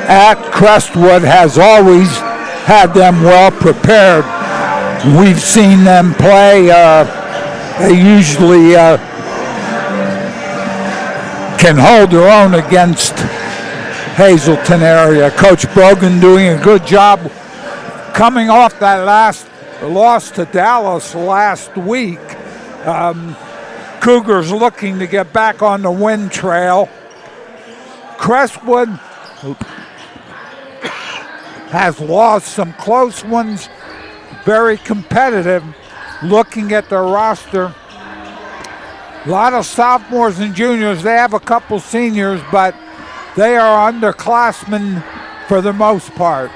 at Crestwood has always had them well prepared. We've seen them play. They usually can hold their own against Hazleton area. Coach Brogan doing a good job coming off that last loss to Dallas last week. Cougars looking to get back on the win trail. Crestwood has lost some close ones, very competitive. Looking at their roster, a lot of sophomores and juniors. They have a couple seniors, but they are underclassmen for the most part.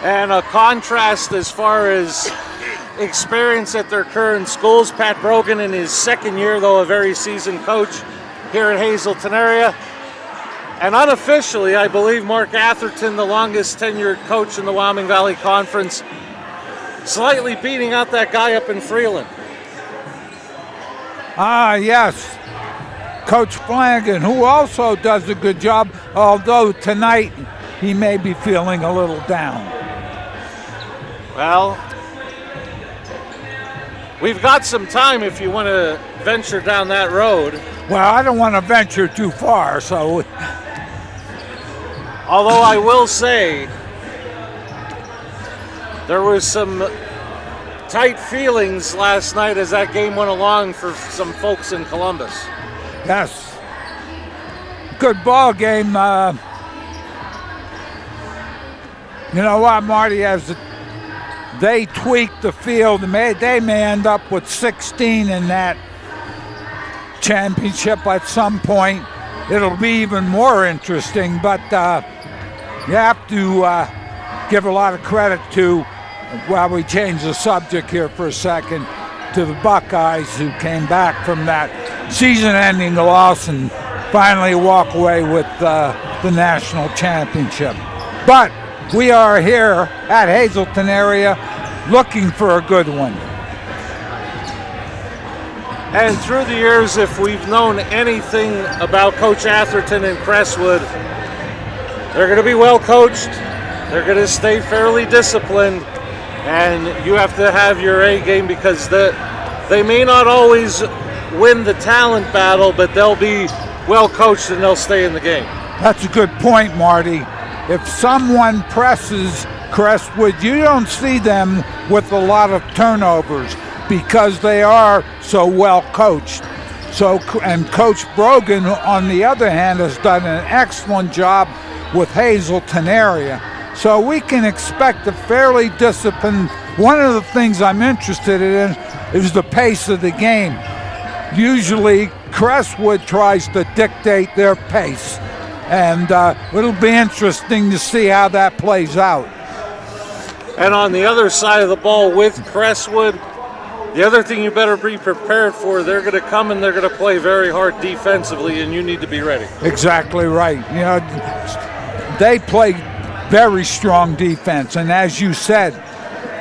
And a contrast as far as experience at their current schools. Pat Brogan in his second year, though a very seasoned coach here in Hazleton area. And unofficially, I believe Mark Atherton, the longest tenured coach in the Wyoming Valley Conference, slightly beating out that guy up in Freeland. Yes. Coach Flanagan, who also does a good job, although tonight he may be feeling a little down. Well, we've got some time if you want to venture down that road. Well, I don't want to venture too far, so. Although I will say, there was some tight feelings last night as that game went along for some folks in Columbus. Yes. Good ball game. You know what, Marty, as they tweaked the field, they may end up with 16 in that championship at some point. It'll be even more interesting, but you have to give a lot of credit to, while we change the subject here for a second, to the Buckeyes who came back from that season-ending loss and finally walk away with the national championship. But we are here at Hazleton area looking for a good one. And through the years, if we've known anything about Coach Atherton and Crestwood, they're going to be well coached, they're going to stay fairly disciplined, and you have to have your A game because they may not always win the talent battle, but they'll be well coached and they'll stay in the game. That's a good point, Marty. If someone presses Crestwood, you don't see them with a lot of turnovers because they are so well coached. And Coach Brogan, on the other hand, has done an excellent job with Hazleton area. So we can expect a fairly disciplined. One of the things I'm interested in is the pace of the game. Usually Crestwood tries to dictate their pace, and it'll be interesting to see how that plays out. And on the other side of the ball with Crestwood, the other thing you better be prepared for, they're going to come and they're going to play very hard defensively, and you need to be ready. Exactly right. You know, they play very strong defense, and as you said,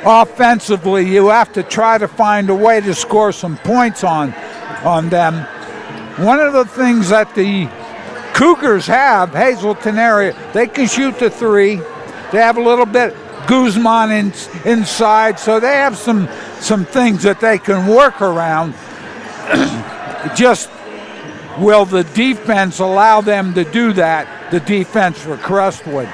offensively, you have to try to find a way to score some points on them. One of the things that the Cougars have, Hazleton area, they can shoot the three. They have a little bit Guzman inside, so they have some things that they can work around. Just will the defense allow them to do that, the defense for Crestwood?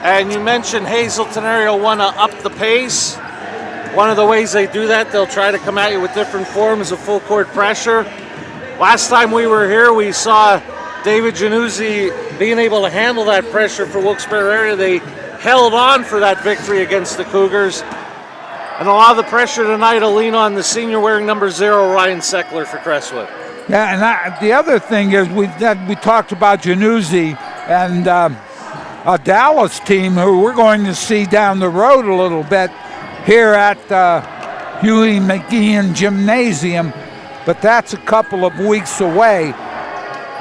And you mentioned Hazleton area want to up the pace. One of the ways they do that, they'll try to come at you with different forms of full court pressure. Last time we were here, we saw David Januzzi being able to handle that pressure for Wilkes-Barre area. They held on for that victory against the Cougars. And a lot of the pressure tonight will lean on the senior wearing number 0, Ryan Seckler for Crestwood. Yeah, and the other thing is we talked about Januzzi and a Dallas team who we're going to see down the road a little bit here at Huey McGeehan Gymnasium, but that's a couple of weeks away.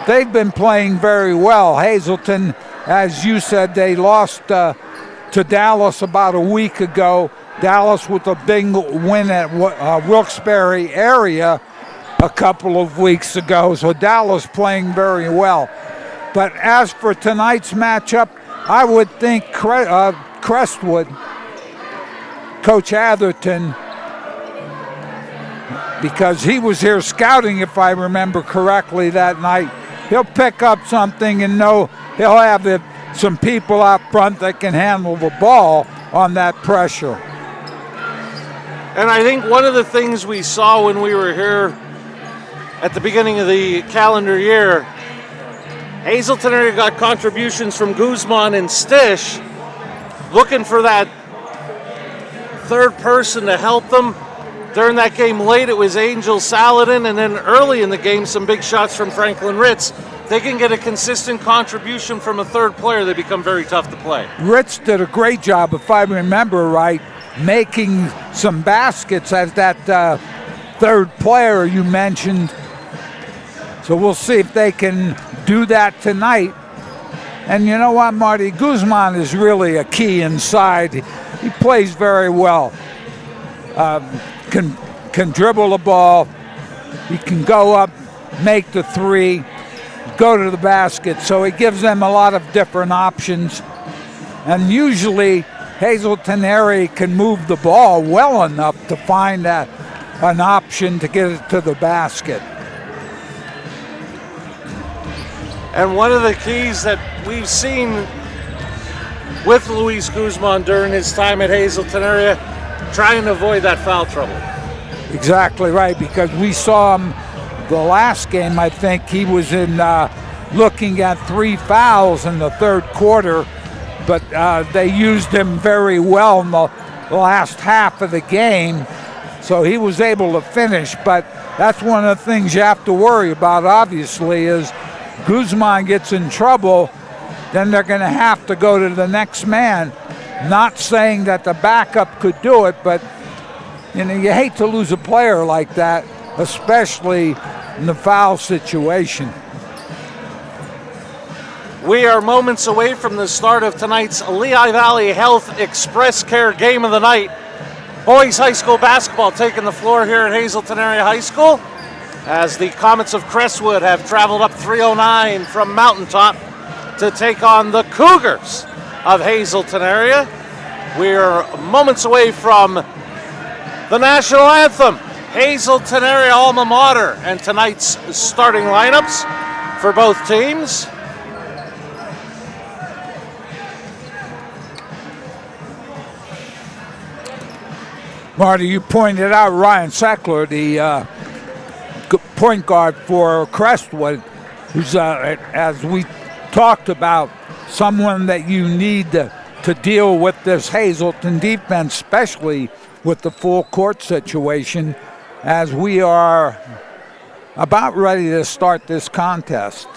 They've been playing very well. Hazleton, as you said, they lost to Dallas about a week ago. Dallas with a big win at Wilkes-Barre area. a couple of weeks ago. So Dallas playing very well. But as for tonight's matchup, I would think Crestwood, Coach Hatherton, because he was here scouting, if I remember correctly, that night, he'll pick up something and know he'll have some people out front that can handle the ball on that pressure. And I think one of the things we saw when we were here at the beginning of the calendar year, Hazleton area got contributions from Guzman and Stish, looking for that third person to help them. During that game late, it was Angel Saladin, and then early in the game, some big shots from Franklin Ritz. They can get a consistent contribution from a third player, they become very tough to play. Ritz did a great job, if I remember right, making some baskets as that third player you mentioned. So we'll see if they can do that tonight. And you know what, Marty? Guzman is really a key inside. He plays very well. Can dribble the ball. He can go up, make the three, go to the basket. So he gives them a lot of different options. And usually Hazleton area can move the ball well enough to find an option to get it to the basket. And one of the keys that we've seen with Luis Guzman during his time at Hazleton area, trying to avoid that foul trouble. Exactly right, because we saw him the last game, I think he was in looking at 3 fouls in the third quarter, but they used him very well in the last half of the game, so he was able to finish. But that's one of the things you have to worry about, obviously, is Guzman gets in trouble, then they're going to have to go to the next man. Not saying that the backup could do it, but you hate to lose a player like that, especially in the foul situation. We are moments away from the start of tonight's Lehigh Valley Health Express Care Game of the Night. Boys High School basketball taking the floor here at Hazleton Area High School as the Comets of Crestwood have traveled up 309 from Mountaintop to take on the Cougars of Hazleton area. We're moments away from the national anthem, Hazleton area alma mater, and tonight's starting lineups for both teams. Marty, you pointed out Ryan Sackler, the point guard for Crestwood, who's, as we talked about, someone that you need to deal with this Hazleton defense, especially with the full court situation, as we are about ready to start this contest.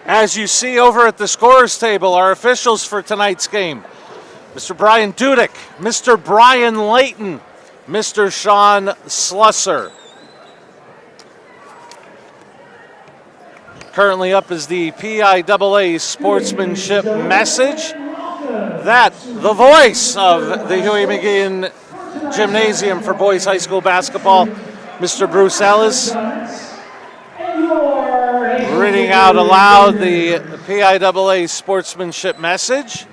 As you see over at the scorers table, our officials for tonight's game, Mr. Brian Dudick, Mr. Brian Layton, Mr. Sean Slusser. Currently up is the PIAA sportsmanship message. That, the voice of the Huey McGeehan Gymnasium for boys high school basketball, Mr. Bruce Ellis, reading out aloud the PIAA sportsmanship message.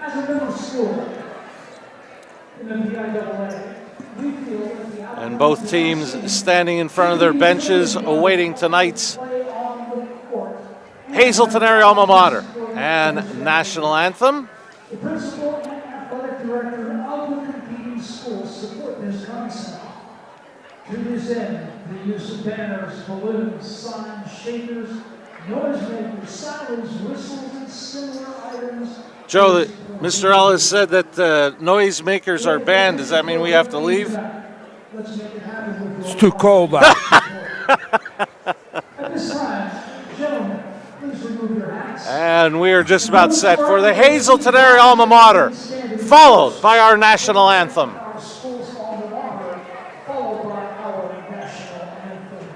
As a middle school in the PIAA, we feel that the And both teams standing in front of their benches awaiting tonight's Hazleton area alma mater and national anthem. The principal and athletic director of the competing schools support this concept. To this end, the use of banners, balloons, signs, shakers, noisemakers, sirens, whistles, and similar items. Joe, Mr. Ellis said that noisemakers are banned. Does that mean we have to leave? Let's make it happen with It's too cold out. At this time, gentlemen, please remove your hats. And we are just about set for the Hazleton area alma mater, followed by our national anthem. Our school's alma mater, followed by our national anthem.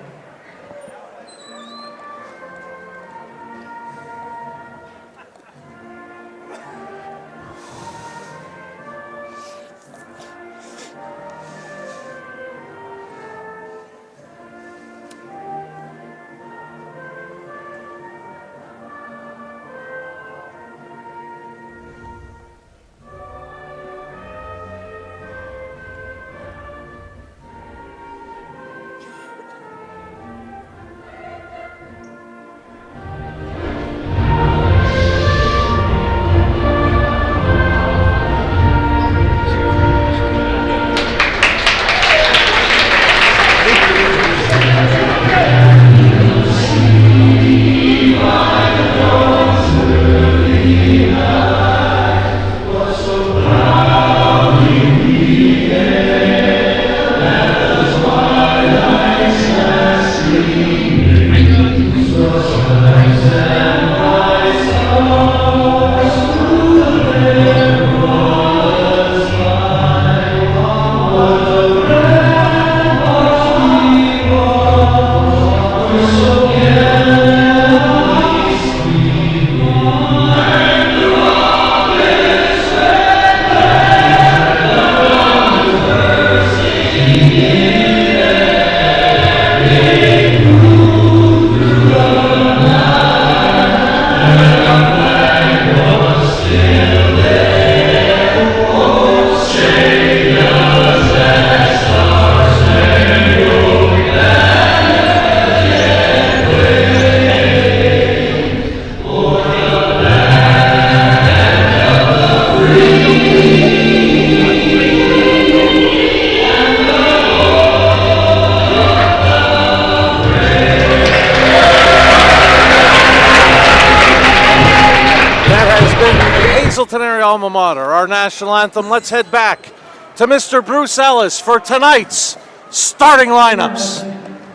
alma mater, our national anthem. Let's head back to Mr. Bruce Ellis for tonight's starting lineups.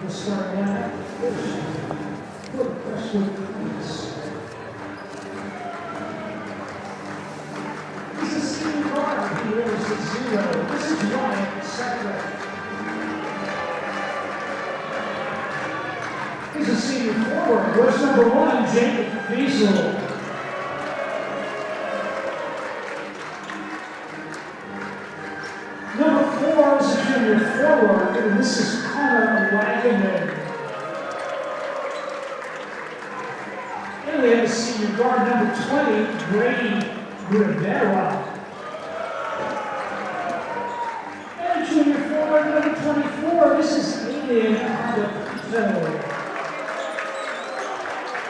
The starting lineup for the Crestwood Queens. He's a senior guard. He wears the 0. This is Ryan Sackler. He's a senior forward. Wears number 1, Jacob Fiesel. Number 4 is a junior forward, and this is Connor Wagaman. And we have a senior guard, number 20, Brady Rivera. And a junior forward, number 24, this is Aiden Arnett.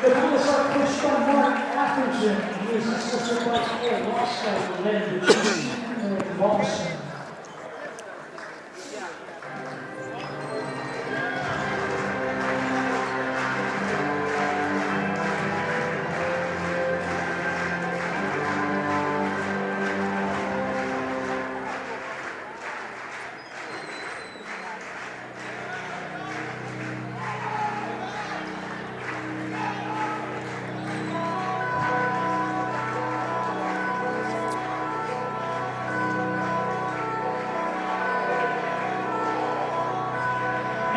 The Bulls are coached by Mark Atherton. He is assistant by Paul Roscoe, led the team with Boston.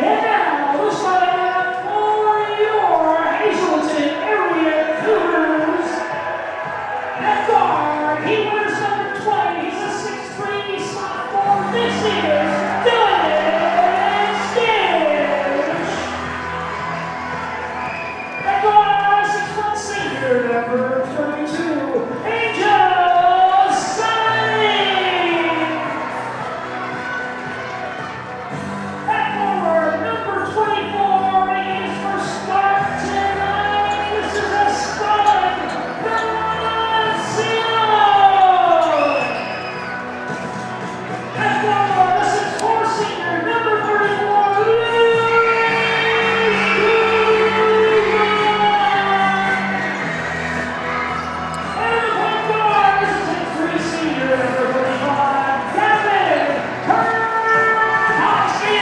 And now, the starting lineup for your Hazleton area Cougars. At guard, he wears number 20. He's a 6'3" sophomore. This is Dylan Stitch. At guard, 6'1" senior, number 22, Angel Saling. At forward, number 24, making his first start tonight. This is a stud, Graziano. At forward, this is 4 senior, number 34, And at point guard, this is a 3 senior, number 35, Kevin Kurkowski.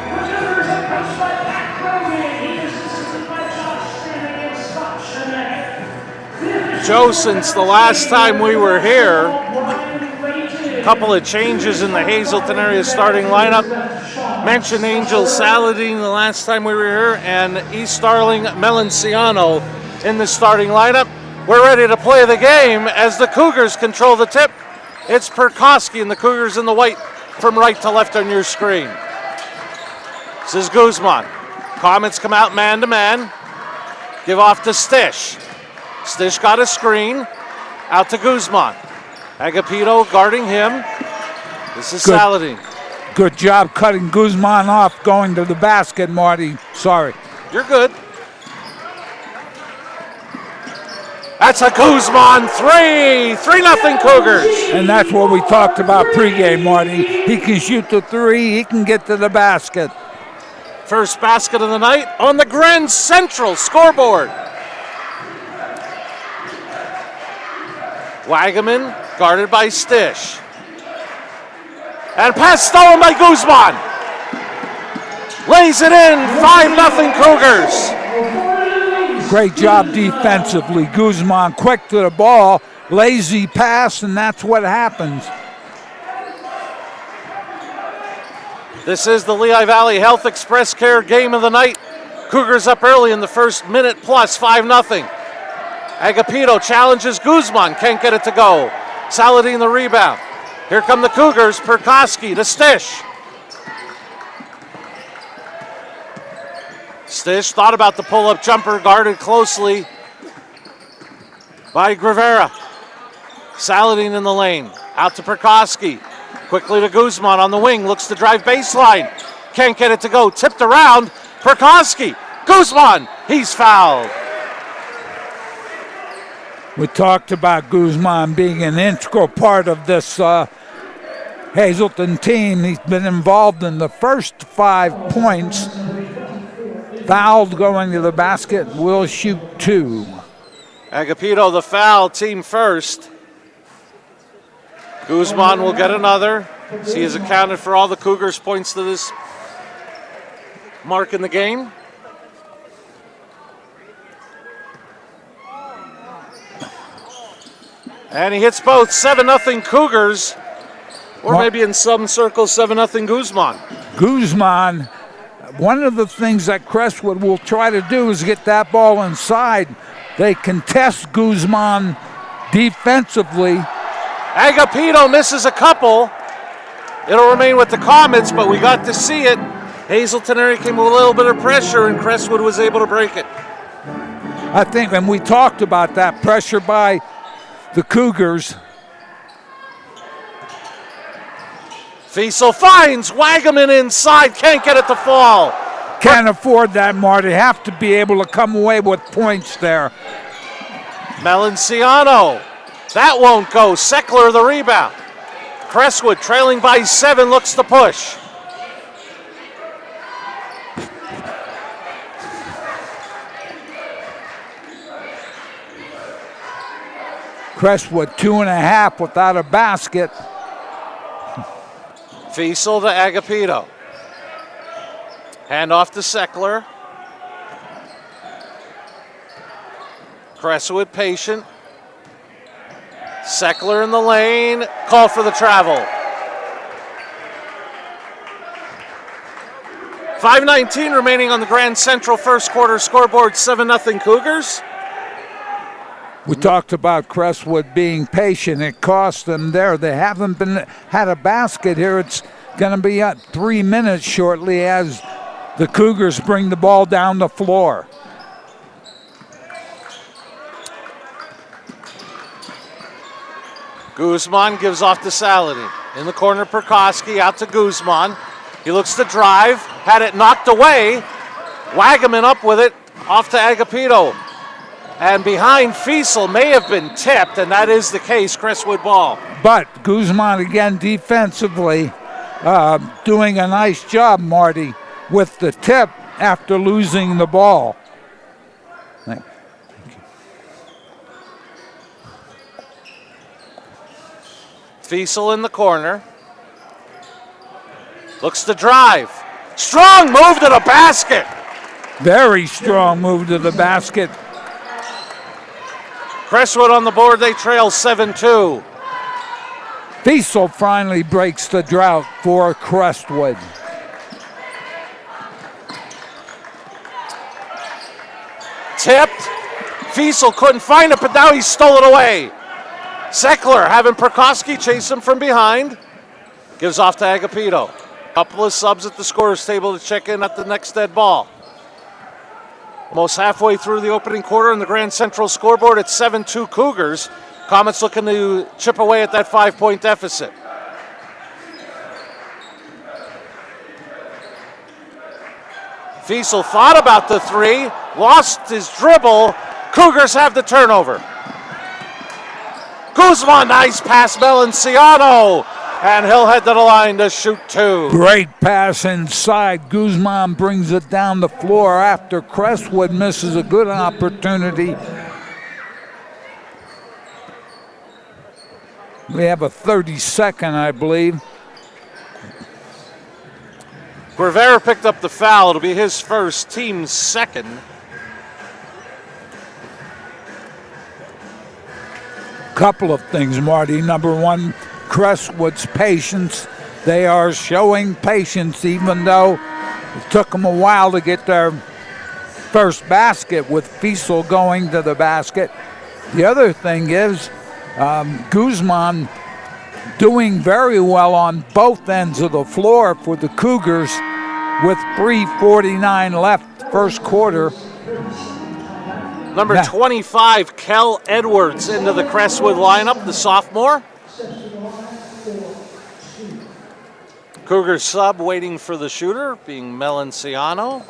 The Cougars are coached by Pat Krogan. He is assisted by Josh Stanley and Scott Shanahan. Joe, since the last time we were here, a couple of changes in the Hazleton area starting lineup. Mentioned Angel Saladin the last time we were here, and East Starling Melanciano in the starting lineup. We're ready to play the game as the Cougars control the tip. It's Perkoski and the Cougars in the white from right to left on your screen. This is Guzman. Comets come out man to man. Give off to Stish. Stish got a screen. Out to Guzman. Agapito guarding him. This is Good. Saladin. Good job cutting Guzman off going to the basket, Marty. Sorry. You're good. That's a Guzman 3. 3-0 Cougars. And that's what we talked about pregame, Marty. He can shoot the 3. He can get to the basket. First basket of the night on the Grand Central scoreboard. Wagaman guarded by Stish. And pass stolen by Guzman. Lays it in, 5-0 Cougars. Great job defensively. Guzman quick to the ball, lazy pass, and that's what happens. This is the Lehigh Valley Health Express Care game of the night. Cougars up early in the first minute plus, 5-0. Agapito challenges Guzman, can't get it to go. Saladin the rebound. Here come the Cougars, Perkoski to Stish. Stish thought about the pull-up jumper, guarded closely by Rivera. Saladin in the lane, out to Perkoski. Quickly to Guzman on the wing, looks to drive baseline. Can't get it to go, tipped around. Perkoski, Guzman, he's fouled. We talked about Guzman being an integral part of this Hazleton team. He's been involved in the first 5 points. Fouled going to the basket, will shoot 2. Agapito, the foul, team first. Guzman will get another. He has accounted for all the Cougars' points to this mark in the game. And he hits both. 7-0 Cougars. Or maybe in some circles, 7-0 Guzman. Guzman, one of the things that Crestwood will try to do is get that ball inside. They contest Guzman defensively. Agapito misses a couple. It'll remain with the comments, but we got to see it. Hazleton area came with a little bit of pressure, and Crestwood was able to break it. I think, and we talked about that pressure by the Cougars. Fiesel finds Wagaman inside, can't get it to fall. Can't afford that, Marty. Have to be able to come away with points there. Melanciano, that won't go. Seckler the rebound. Crestwood trailing by 7, looks to push. Crestwood 2.5 without a basket. Fiesel to Agapito. Hand off to Seckler. Crestwood patient. Seckler in the lane. Call for the travel. 5:19 remaining on the Grand Central first quarter scoreboard. 7-0 Cougars. We talked about Crestwood being patient. It cost them there. They haven't had a basket here. It's going to be at 3 minutes shortly as the Cougars bring the ball down the floor. Guzman gives off to Saladin. In the corner, Perkoski out to Guzman. He looks to drive. Had it knocked away. Wagaman up with it. Off to Agapito. And behind Fiesel may have been tipped, and that is the case, Crestwood ball. But Guzman again defensively doing a nice job, Marty, with the tip after losing the ball. Thank you. Fiesel in the corner. Looks to drive. Strong move to the basket. Very strong move to the basket. Crestwood on the board, they trail 7-2. Fiesel finally breaks the drought for Crestwood. Tipped. Fiesel couldn't find it, but now he stole it away. Seckler having Perkoski chase him from behind. Gives off to Agapito. Couple of subs at the scorer's table to check in at the next dead ball. Almost halfway through the opening quarter in the Grand Central scoreboard at 7-2 Cougars. Comets looking to chip away at that 5-point deficit. Fiesel thought about the 3, lost his dribble. Cougars have the turnover. Guzman, nice pass, Melanciano. And he'll head to the line to shoot 2. Great pass inside. Guzman brings it down the floor after Crestwood misses a good opportunity. We have a 30-second, I believe. Guevara picked up the foul. It'll be his first, team's second. Couple of things, Marty. Number one, Crestwood's patience. They are showing patience even though it took them a while to get their first basket with Fiesel going to the basket. The other thing is Guzman doing very well on both ends of the floor for the Cougars with 3:49 left first quarter. Number 25, Kel Edwards into the Crestwood lineup, the sophomore. Cougars sub waiting for the shooter, being Melanciano,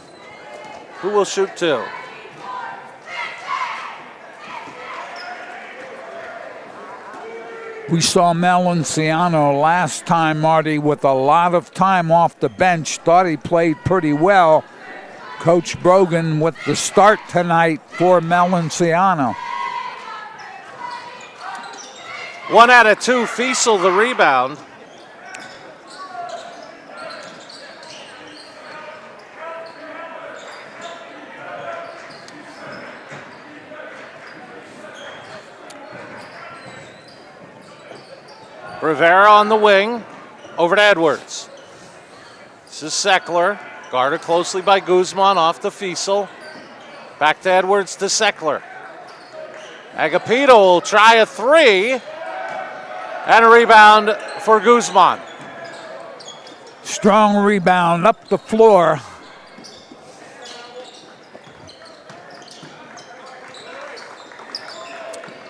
who will shoot 2. We saw Melanciano last time, Marty, with a lot of time off the bench. Thought he played pretty well. Coach Brogan with the start tonight for Melanciano. 1 out of 2, Fiesel the rebound. Rivera on the wing, over to Edwards. This is Seckler, guarded closely by Guzman, off to Fiesel. Back to Edwards to Seckler. Agapito will try a 3, and a rebound for Guzman. Strong rebound up the floor.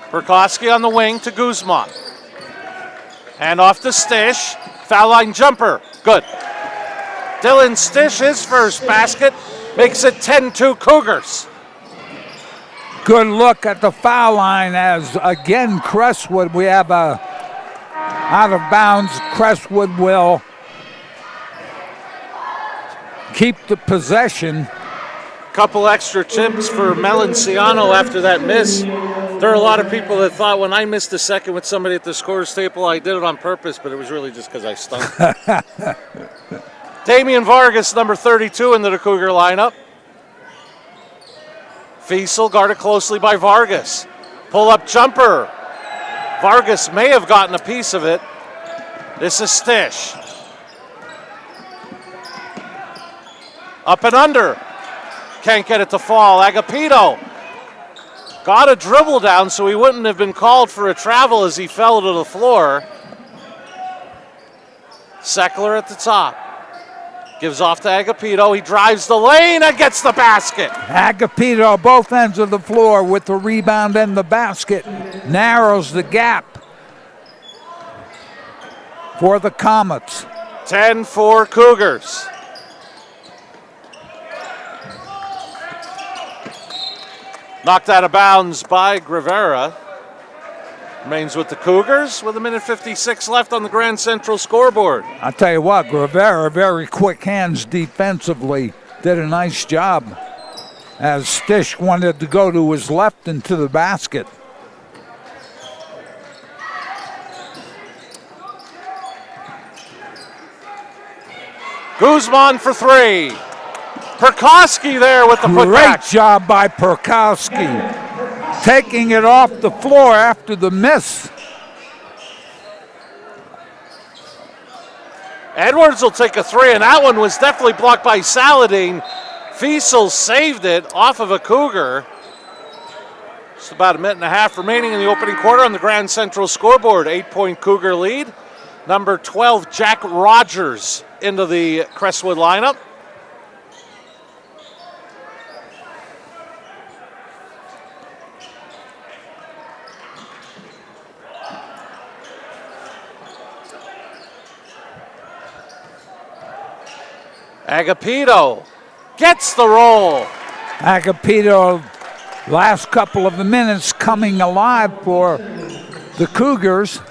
Perkowski on the wing to Guzman. And off to Stish. Foul line jumper. Good. Dylan Stish, his first basket, makes it 10-2 Cougars. Good look at the foul line as, again, Crestwood, we have a out of bounds. Crestwood will keep the possession. Couple extra chips for Melanciano after that miss. There are a lot of people that thought when I missed a second with somebody at the scorer's table, I did it on purpose, but it was really just because I stunk. Damian Vargas, number 32, into the Cougar lineup. Fiesel guarded closely by Vargas. Pull-up jumper. Vargas may have gotten a piece of it. This is Stish. Up and under. Can't get it to fall. Agapito got a dribble down so he wouldn't have been called for a travel as he fell to the floor. Seckler at the top. Gives off to Agapito. He drives the lane and gets the basket. Agapito, both ends of the floor with the rebound and the basket. Narrows the gap for the Comets. 10-4 Cougars. Knocked out of bounds by Rivera. Remains with the Cougars with 1:56 left on the Grand Central scoreboard. I tell you what, Rivera, very quick hands defensively, did a nice job as Stish wanted to go to his left into the basket. Guzman for 3. Perkowski there with the putback. Great job by Perkowski, taking it off the floor after the miss. Edwards will take a 3, and that one was definitely blocked by Saladin. Fiesel saved it off of a Cougar. Just about 1.5 minutes remaining in the opening quarter on the Grand Central scoreboard. 8-point Cougar lead. Number 12, Jack Rogers, into the Crestwood lineup. Agapito gets the roll. Agapito, last couple of minutes coming alive for the Cougars.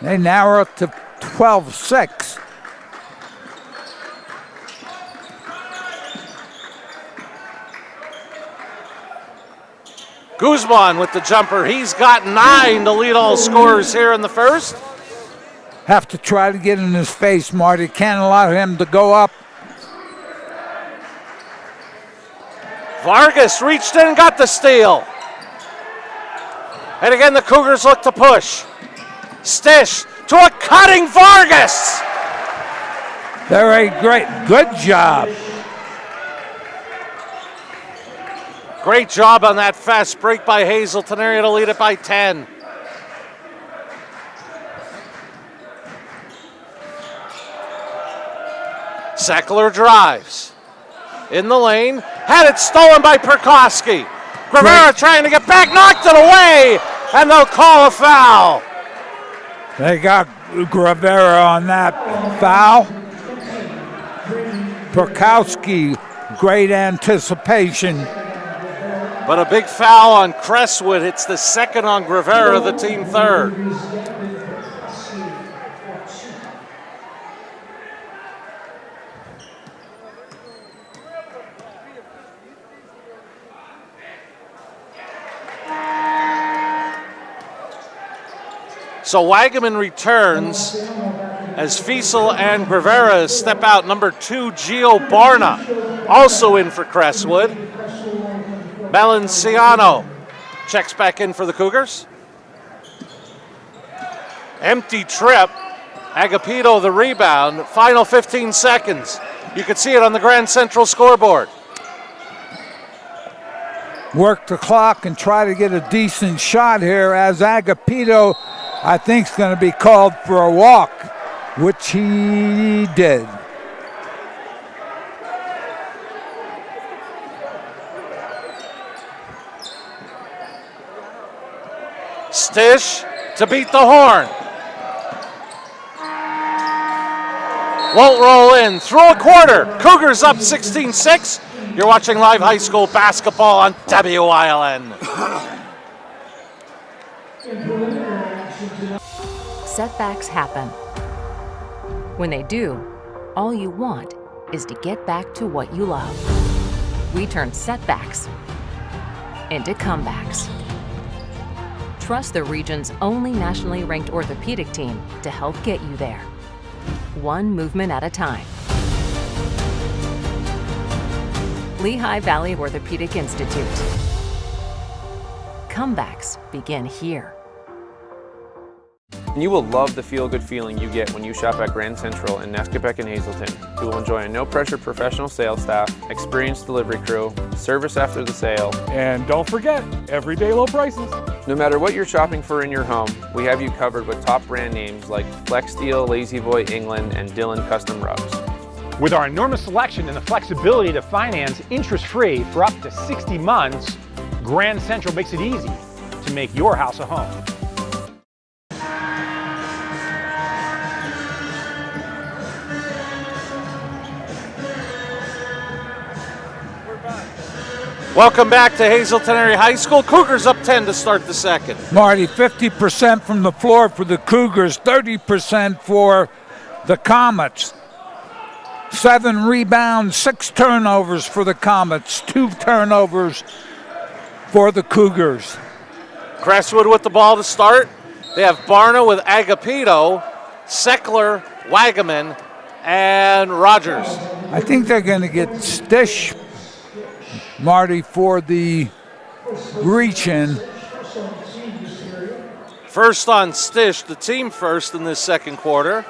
They narrow it to 12-6. Guzman with the jumper. He's got 9 to lead all scorers here in the first. Have to try to get in his face, Marty. Can't allow him to go up. Vargas reached in and got the steal. And again, the Cougars look to push. Stish to a cutting Vargas. Very great. Good job. Great job on that fast break by Hazleton area to lead it by 10. Seckler drives. In the lane, had it stolen by Perkowski. Rivera trying to get back, knocked it away, and they'll call a foul. They got Rivera on that foul. Perkowski, great anticipation. But a big foul on Crestwood. It's the second on Rivera, the team third. So Wagaman returns as Fiesel and Rivera step out. Number 2, Gio Barna, also in for Crestwood. Melanciano checks back in for the Cougars. Empty trip. Agapito the rebound. Final 15 seconds. You can see it on the Grand Central scoreboard. Work the clock and try to get a decent shot here as Agapito, I think, is going to be called for a walk, which he did. Stish to beat the horn. Won't roll in. Through a quarter. Cougars up 16-6. You're watching live high school basketball on WILN. Setbacks happen. When they do, all you want is to get back to what you love. We turn setbacks into comebacks. Trust the region's only nationally ranked orthopedic team to help get you there, one movement at a time. Lehigh Valley Orthopedic Institute. Comebacks begin here. You will love the feel-good feeling you get when you shop at Grand Central in Nesquebec and Hazleton. You will enjoy a no-pressure professional sales staff, experienced delivery crew, service after the sale, and don't forget, everyday low prices. No matter what you're shopping for in your home, we have you covered with top brand names like Flex Steel, Lazy Boy, England, and Dillon Custom Rugs. With our enormous selection and the flexibility to finance interest-free for up to 60 months, Grand Central makes it easy to make your house a home. Welcome back to Hazleton Area High School. Cougars up 10 to start the second. Marty, 50% from the floor for the Cougars, 30% for the Comets. 7 rebounds, 6 turnovers for the Comets, 2 turnovers for the Cougars. Crestwood with the ball to start. They have Barna with Agapito, Seckler, Wagaman, and Rogers. I think they're going to get Stish, Marty, for the reach-in. First on Stish, the team first in this second quarter.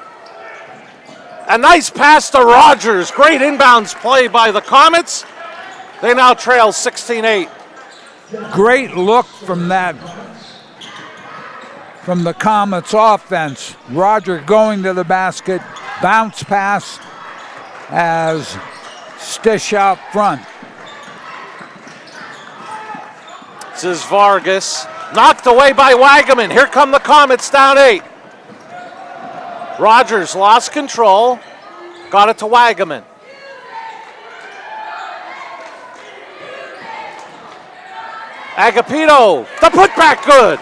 A nice pass to Rogers. Great inbounds play by the Comets. They now trail 16-8. Great look from the Comets offense. Roger going to the basket. Bounce pass as Stish out front. This is Vargas. Knocked away by Wagaman. Here come the Comets down 8. Rogers lost control. Got it to Wagaman. Agapito, the putback good.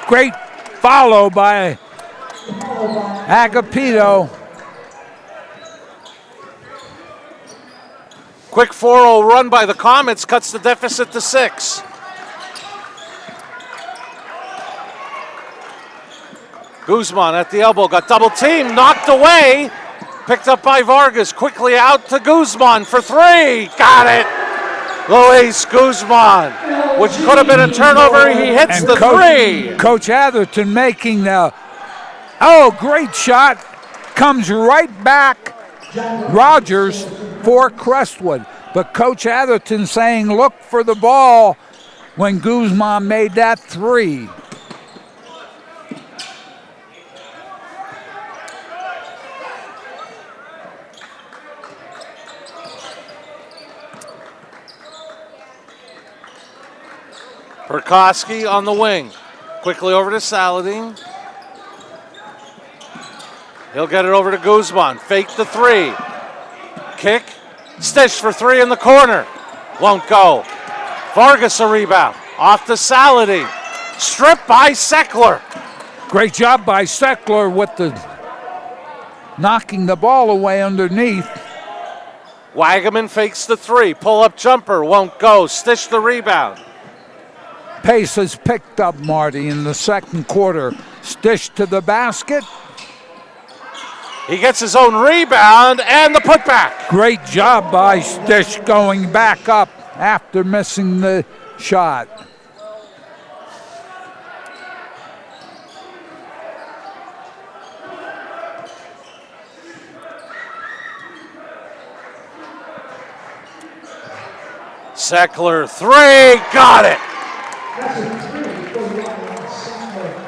Great follow by Agapito. Quick 4-0 run by the Comets cuts the deficit to 6. Guzman at the elbow, got double teamed, knocked away. Picked up by Vargas, quickly out to Guzman for 3. Got it. Luis Guzman, which could have been a turnover. He hits And the 3. Coach Hatherton making the, great shot. Comes right back. Rogers for Crestwood. But Coach Hatherton saying, look for the ball when Guzman made that 3. Perkoski on the wing. Quickly over to Saladin. He'll get it over to Guzman. Fake the 3. Kick. Stish for 3 in the corner. Won't go. Vargas a rebound. Off to Saladin. Stripped by Seckler. Great job by Seckler with the knocking the ball away underneath. Wagaman fakes the 3. Pull-up jumper. Won't go. Stish the rebound. Pace has picked up, Marty, in the second quarter. Stish to the basket. He gets his own rebound and the putback. Great job by Stish going back up after missing the shot. Seckler, three, got it. That's a 3 for Ryan Seckler.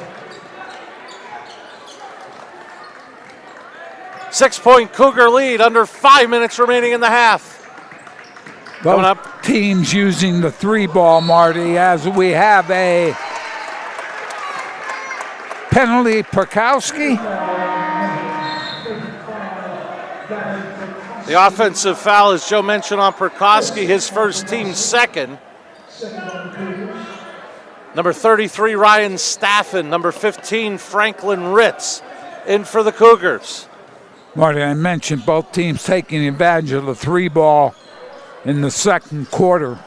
6-point Cougar lead, under 5 minutes remaining in the half. Coming up. Both teams using the 3-ball, Marty, as we have a penalty. Perkowski. The offensive foul, as Joe mentioned, on Perkowski, his first, team second. Number 33, Ryan Staffen. Number 15, Franklin Ritz, in for the Cougars. Marty, I mentioned both teams taking advantage of the 3-ball in the second quarter.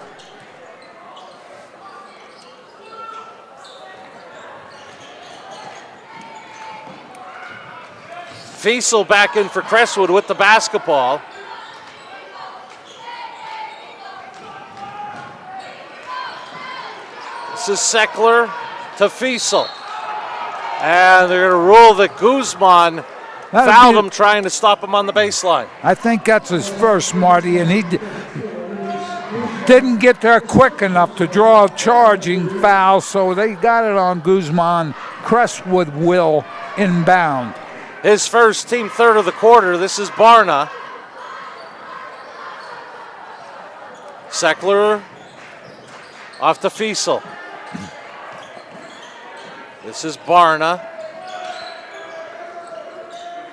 Fiesel back in for Crestwood with the basketball. This is Seckler to Fiesel. And they're going to rule that Guzman fouled him trying to stop him on the baseline. I think that's his first, Marty, and he didn't get there quick enough to draw a charging foul, so they got it on Guzman. Crestwood will inbound. His first, team third of the quarter. This is Barna. Seckler off to Fiesel. This is Barna.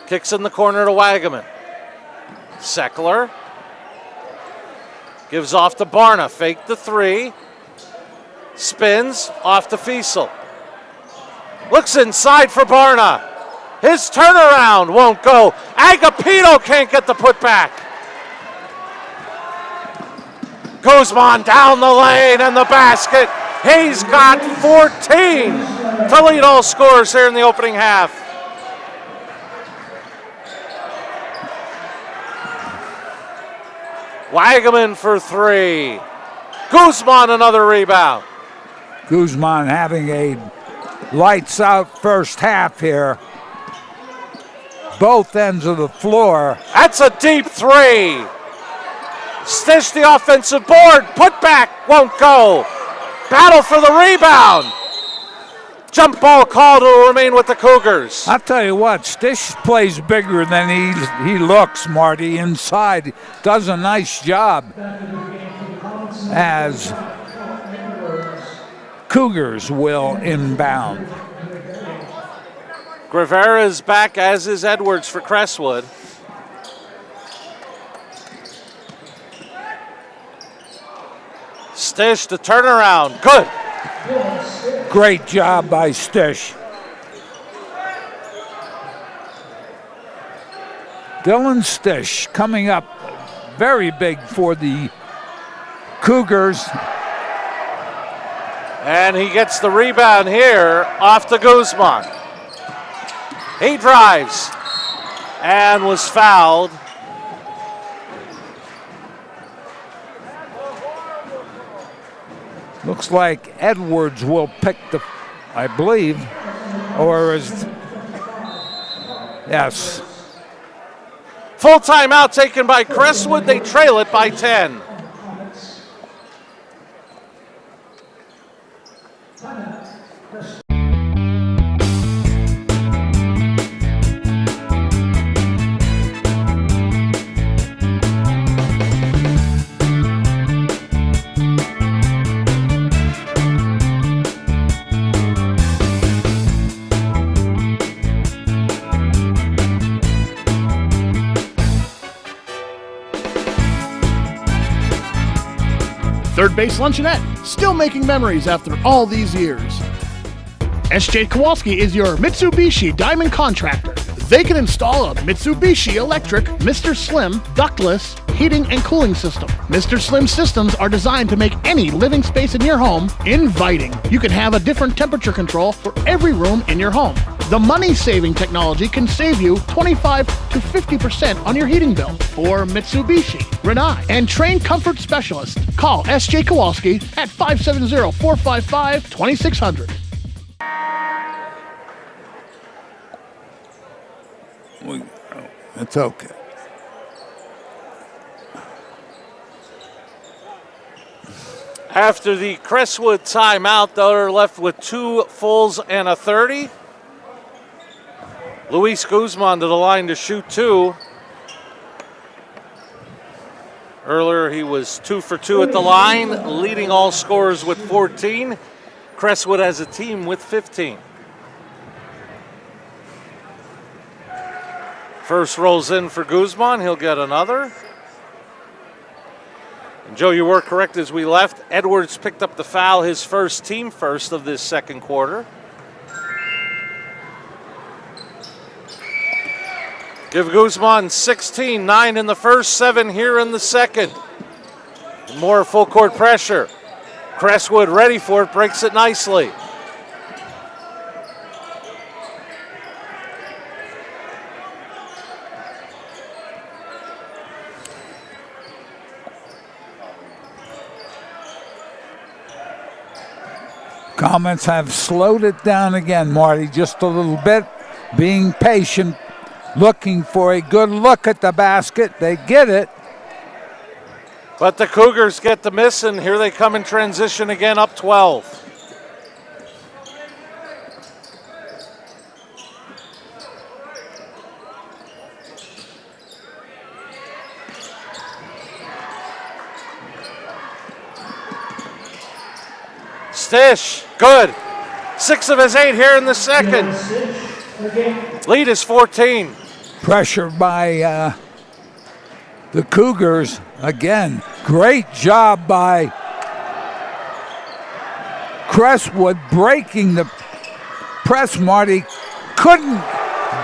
Kicks in the corner to Wagaman. Seckler gives off to Barna. Fake the three. Spins off to Fiesel. Looks inside for Barna. His turnaround won't go. Agapito can't get the putback. Guzman down the lane and the basket. He's got 14 to lead all scorers here in the opening half. Wagaman for three. Guzman another rebound. Guzman having a lights out first half here. Both ends of the floor. That's a deep three. Stish the offensive board. Putback won't go. Battle for the rebound. Jump ball call to remain with the Cougars. I'll tell you what, Stish plays bigger than he looks, Marty, inside. Does a nice job as Cougars will inbound. Guevara is back, as is Edwards for Crestwood. Stish to turnaround. Good. Great job by Stish. Dylan Stish coming up very big for the Cougars. And he gets the rebound here off to Guzman. He drives and was fouled. Looks like Edwards will pick the, I believe, or is, yes. Full timeout taken by Crestwood. They trail it by 10. Third Base Luncheonette, still making memories after all these years. SJ Kowalski is your Mitsubishi Diamond contractor. They can install a Mitsubishi electric, Mr. Slim, ductless, heating and cooling system. Mr. Slim systems are designed to make any living space in your home inviting. You can have a different temperature control for every room in your home. The money-saving technology can save you 25 to 50% on your heating bill. For Mitsubishi, Rinnai, and trained comfort specialists, call S.J. Kowalski at 570-455-2600. It's okay. After the Crestwood timeout, they're left with 2 fulls and a 30. Luis Guzman to the line to shoot 2. Earlier he was 2 for 2 at the line, leading all scorers with 14. Crestwood as a team with 15. First rolls in for Guzman, he'll get another. And Joe, you were correct as we left. Edwards picked up the foul, his first, team first of this second quarter. Give Guzman 16, 9 in the first, 7 here in the second. More full court pressure. Crestwood ready for it, breaks it nicely. Comets have slowed it down again, Marty, just a little bit, being patient, looking for a good look at the basket. They get it. But the Cougars get the miss, and here they come in transition again, up 12. Stish, good. 6 of his 8 here in the second. Lead is 14. Pressure by the Cougars. Again, great job by Crestwood breaking the press, Marty. Couldn't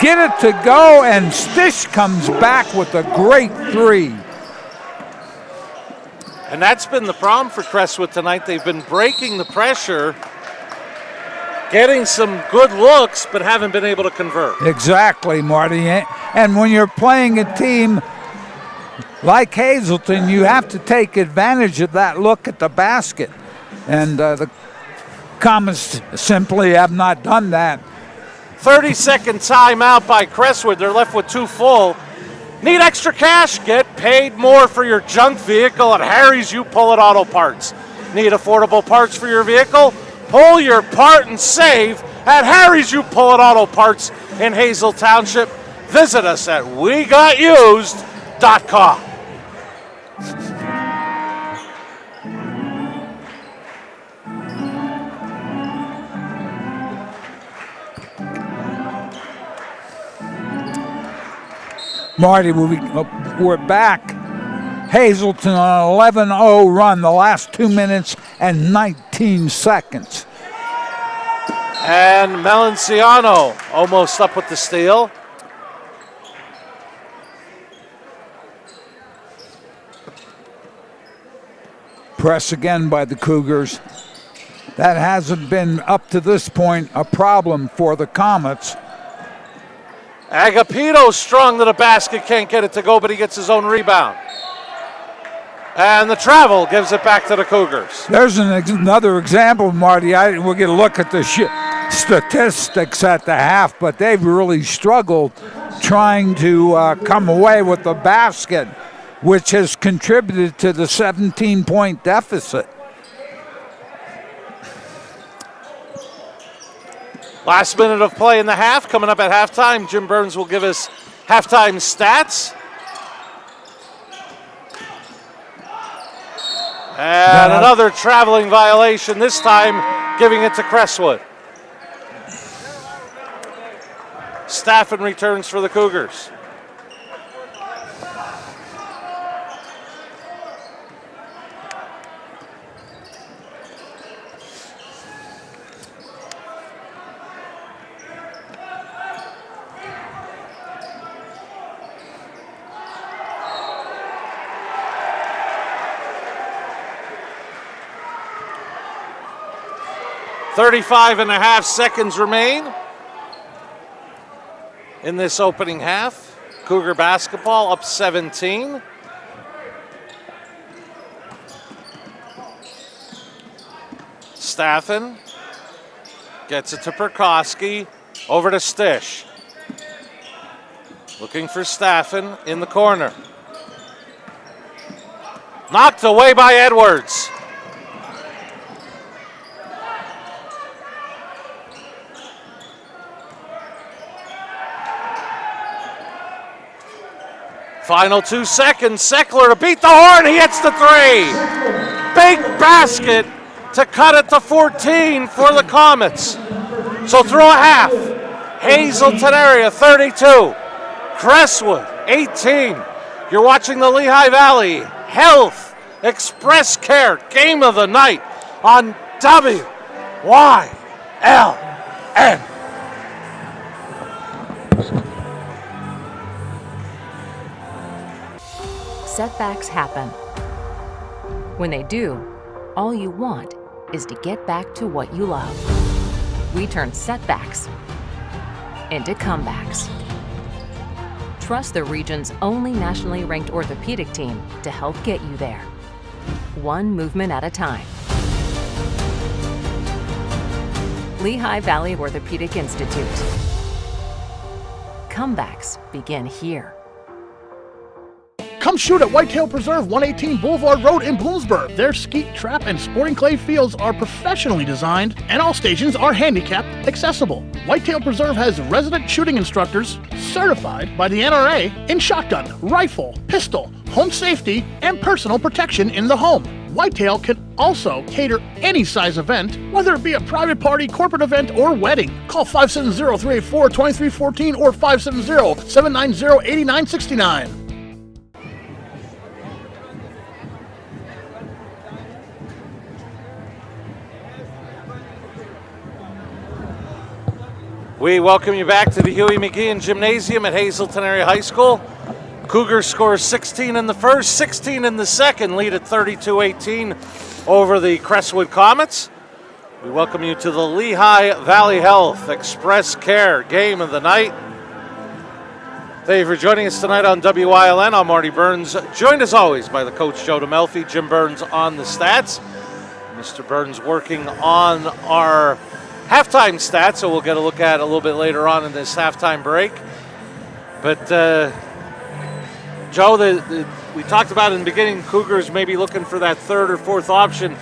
get it to go, and Stish comes back with a great 3. And that's been the problem for Crestwood tonight. They've been breaking the pressure, getting some good looks, but haven't been able to convert. Exactly, Marty. And when you're playing a team like Hazleton, you have to take advantage of that look at the basket. And the Comets simply have not done that. 30-second timeout by Crestwood. They're left with 2 full. Need extra cash? Get paid more for your junk vehicle at Harry's You Pull It Auto Parts. Need affordable parts for your vehicle? Pull your part and save at Harry's You Pull It Auto Parts in Hazel Township. Visit us at WeGotUsed.com. Marty, we're back. Hazleton on an 11-0 run, the last 2 minutes and 19 seconds. And Melanciano almost up with the steal. Press again by the Cougars. That hasn't been, up to this point, a problem for the Comets. Agapito strong to the basket, can't get it to go, but he gets his own rebound. And the travel gives it back to the Cougars. There's another example, Marty. We'll get a look at the statistics at the half, but they've really struggled trying to come away with the basket, which has contributed to the 17-point deficit. Last minute of play in the half, coming up at halftime. Jim Burns will give us halftime stats. And another traveling violation, this time giving it to Crestwood. Staffen returns for the Cougars. 35.5 seconds remain in this opening half. Cougar basketball up 17. Staffen gets it to Perkoski, over to Stish. Looking for Staffen in the corner. Knocked away by Edwards. Final 2 seconds. Seckler to beat the horn. He hits the three. Big basket to cut it to 14 for the Comets. So through a half, Hazleton area 32, Crestwood 18. You're watching the Lehigh Valley Health Express Care Game of the Night on WYLN. Setbacks happen. When they do, all you want is to get back to what you love. We turn setbacks into comebacks. Trust the region's only nationally ranked orthopedic team to help get you there, one movement at a time. Lehigh Valley Orthopedic Institute. Comebacks begin here. Come shoot at Whitetail Preserve, 118 Boulevard Road in Bloomsburg. Their skeet, trap, and sporting clay fields are professionally designed, and all stations are handicapped accessible. Whitetail Preserve has resident shooting instructors certified by the NRA in shotgun, rifle, pistol, home safety, and personal protection in the home. Whitetail can also cater any size event, whether it be a private party, corporate event, or wedding. Call 570-384-2314 or 570-790-8969. We welcome you back to the Huey McGeehan Gymnasium at Hazleton Area High School. Cougars scores 16 in the first, 16 in the second, lead at 32-18 over the Crestwood Comets. We welcome you to the Lehigh Valley Health Express Care Game of the Night. Thank you for joining us tonight on WYLN. I'm Marty Burns, joined as always by the coach Joe DeMelfi, Jim Burns on the stats. Mr. Burns working on our halftime stats, so we'll get a look at a little bit later on in this halftime break. But Joe, we talked about in the beginning, Cougars maybe looking for that third or fourth option.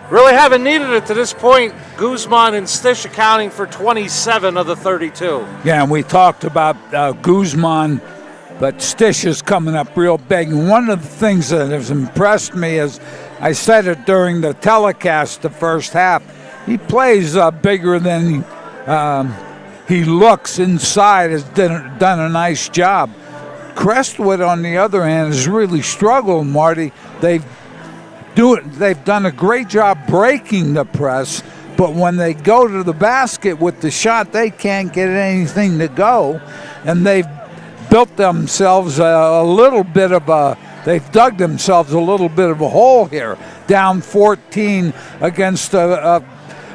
Really haven't needed it to this point. Guzman and Stish accounting for 27 of the 32. Yeah, and we talked about Guzman, but Stish is coming up real big. And one of the things that has impressed me is, I said it during the telecast the first half, he plays bigger than he looks inside, has done a nice job. Crestwood, on the other hand, has really struggled, Marty. They've done a great job breaking the press, but when they go to the basket with the shot, they can't get anything to go. And they've built themselves they've dug themselves a little bit of a hole here, down 14 against a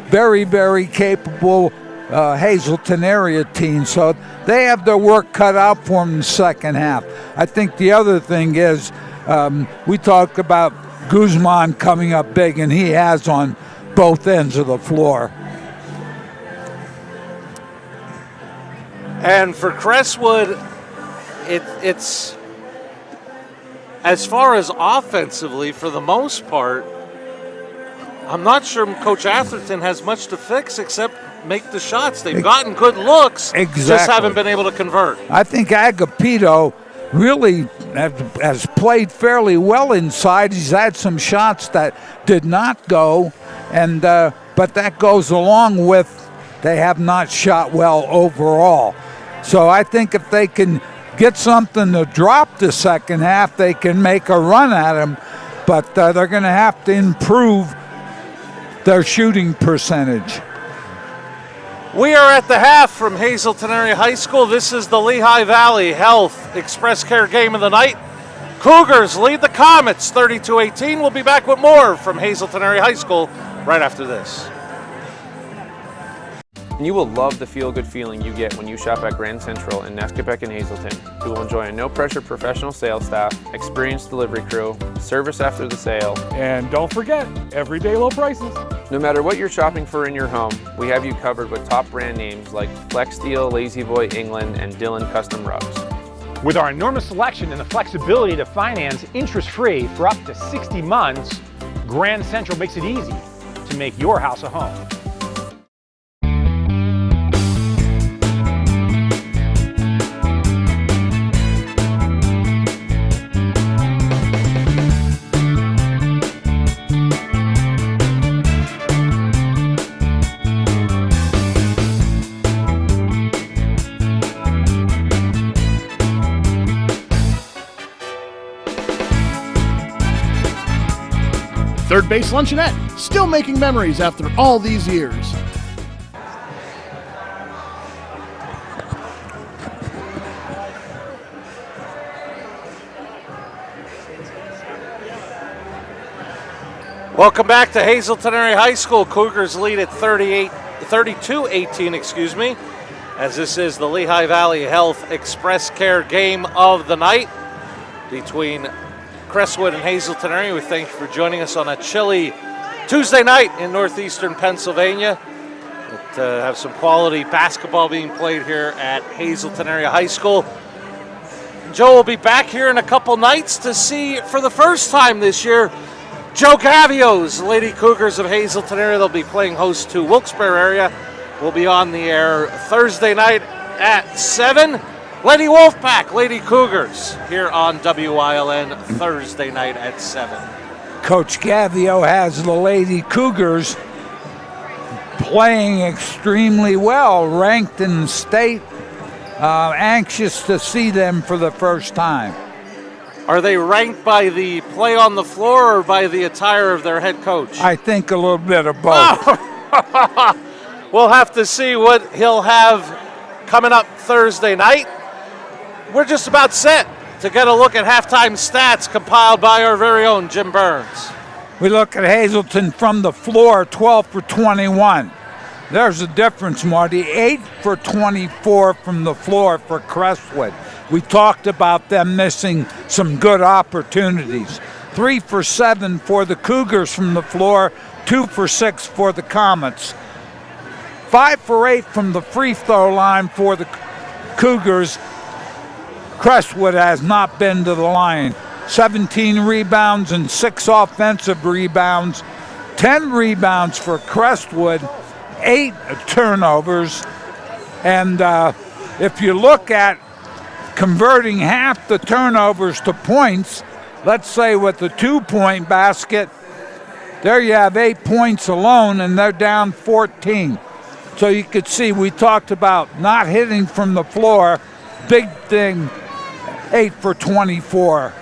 very, very capable Hazleton area team. So they have their work cut out for them in the second half. I think the other thing is, we talked about Guzman coming up big, and he has on both ends of the floor. And for Crestwood, it's as far as offensively, for the most part, I'm not sure Coach Atherton has much to fix except make the shots. They've gotten good looks, just haven't been able to convert. I think Agapito really has played fairly well inside. He's had some shots that did not go, and but that goes along with they have not shot well overall. So I think if they can get something to drop the second half, they can make a run at him, but they're going to have to improve their shooting percentage. We are at the half from Hazleton Area High School. This is the Lehigh Valley Health Express Care Game of the Night. Cougars lead the Comets 32-18. We'll be back with more from Hazleton Area High School right after this. You will love the feel-good feeling you get when you shop at Grand Central in Nescopeck and Hazleton. You will enjoy a no-pressure professional sales staff, experienced delivery crew, service after the sale, and don't forget, everyday low prices. No matter what you're shopping for in your home, we have you covered with top brand names like Flex Steel, Lazy Boy, England, and Dillon Custom Rugs. With our enormous selection and the flexibility to finance interest-free for up to 60 months, Grand Central makes it easy to make your house a home. Third Base Luncheonette, still making memories after all these years. Welcome back to Hazleton Area High School. Cougars lead at 32-18, as this is the Lehigh Valley Health Express Care game of the night between Crestwood and Hazleton area. We thank you for joining us on a chilly Tuesday night in northeastern Pennsylvania. Have some quality basketball being played here at Hazleton Area High School. Joe will be back here in a couple nights to see, for the first time this year, Joe Gavio's Lady Cougars of Hazleton area. They'll be playing host to Wilkes-Barre area. We'll be on the air Thursday night at 7. Lady Wolfpack, Lady Cougars, here on WILN Thursday night at 7. Coach Gavio has the Lady Cougars playing extremely well, ranked in the state. Anxious to see them for the first time. Are they ranked by the play on the floor or by the attire of their head coach? I think a little bit of both. We'll have to see what he'll have coming up Thursday night. We're just about set to get a look at halftime stats compiled by our very own Jim Burns. We look at Hazleton from the floor, 12 for 21. There's a difference, Marty. 8 for 24 from the floor for Crestwood. We talked about them missing some good opportunities. 3 for 7 for the Cougars from the floor, 2 for 6 for the Comets. 5 for 8 from the free throw line for the Cougars. Crestwood has not been to the line. 17 rebounds and 6 offensive rebounds. 10 rebounds for Crestwood, 8 turnovers. And if you look at converting half the turnovers to points, let's say with the 2-point basket, there you have 8 points alone, and they're down 14. So you could see we talked about not hitting from the floor. Big thing. 8 for 24.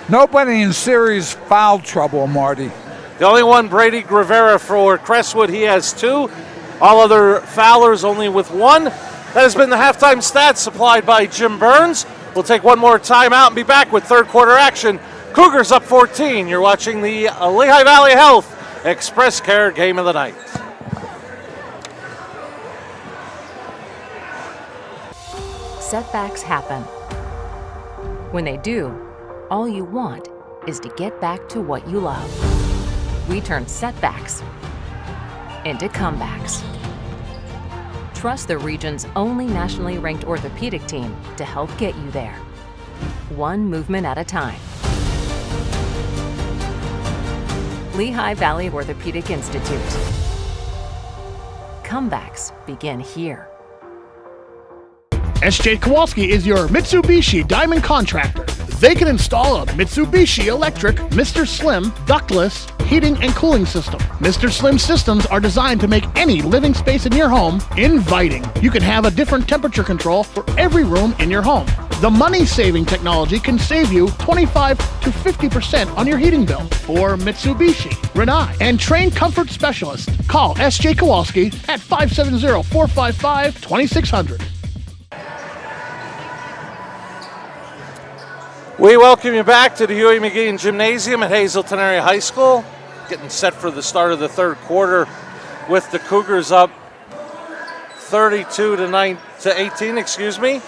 Nobody in serious foul trouble, Marty. The only one, Brady Rivera for Crestwood, he has 2. All other foulers only with 1. That has been the halftime stats supplied by Jim Burns. We'll take one more timeout and be back with third quarter action. Cougars up 14. You're watching the Lehigh Valley Health Express Care game of the night. Setbacks happen. When they do, all you want is to get back to what you love. We turn setbacks into comebacks. Trust the region's only nationally ranked orthopedic team to help get you there, one movement at a time. Lehigh Valley Orthopedic Institute. Comebacks begin here. SJ Kowalski is your Mitsubishi Diamond Contractor. They can install a Mitsubishi electric Mr. Slim ductless heating and cooling system. Mr. Slim systems are designed to make any living space in your home inviting. You can have a different temperature control for every room in your home. The money-saving technology can save you 25 to 50% on your heating bill. For Mitsubishi, Rinnai, and trained comfort specialists, call SJ Kowalski at 570-455-2600. We welcome you back to the Huey McGeehan Gymnasium at Hazleton Area High School. Getting set for the start of the third quarter with the Cougars up 32 to 18, excuse me.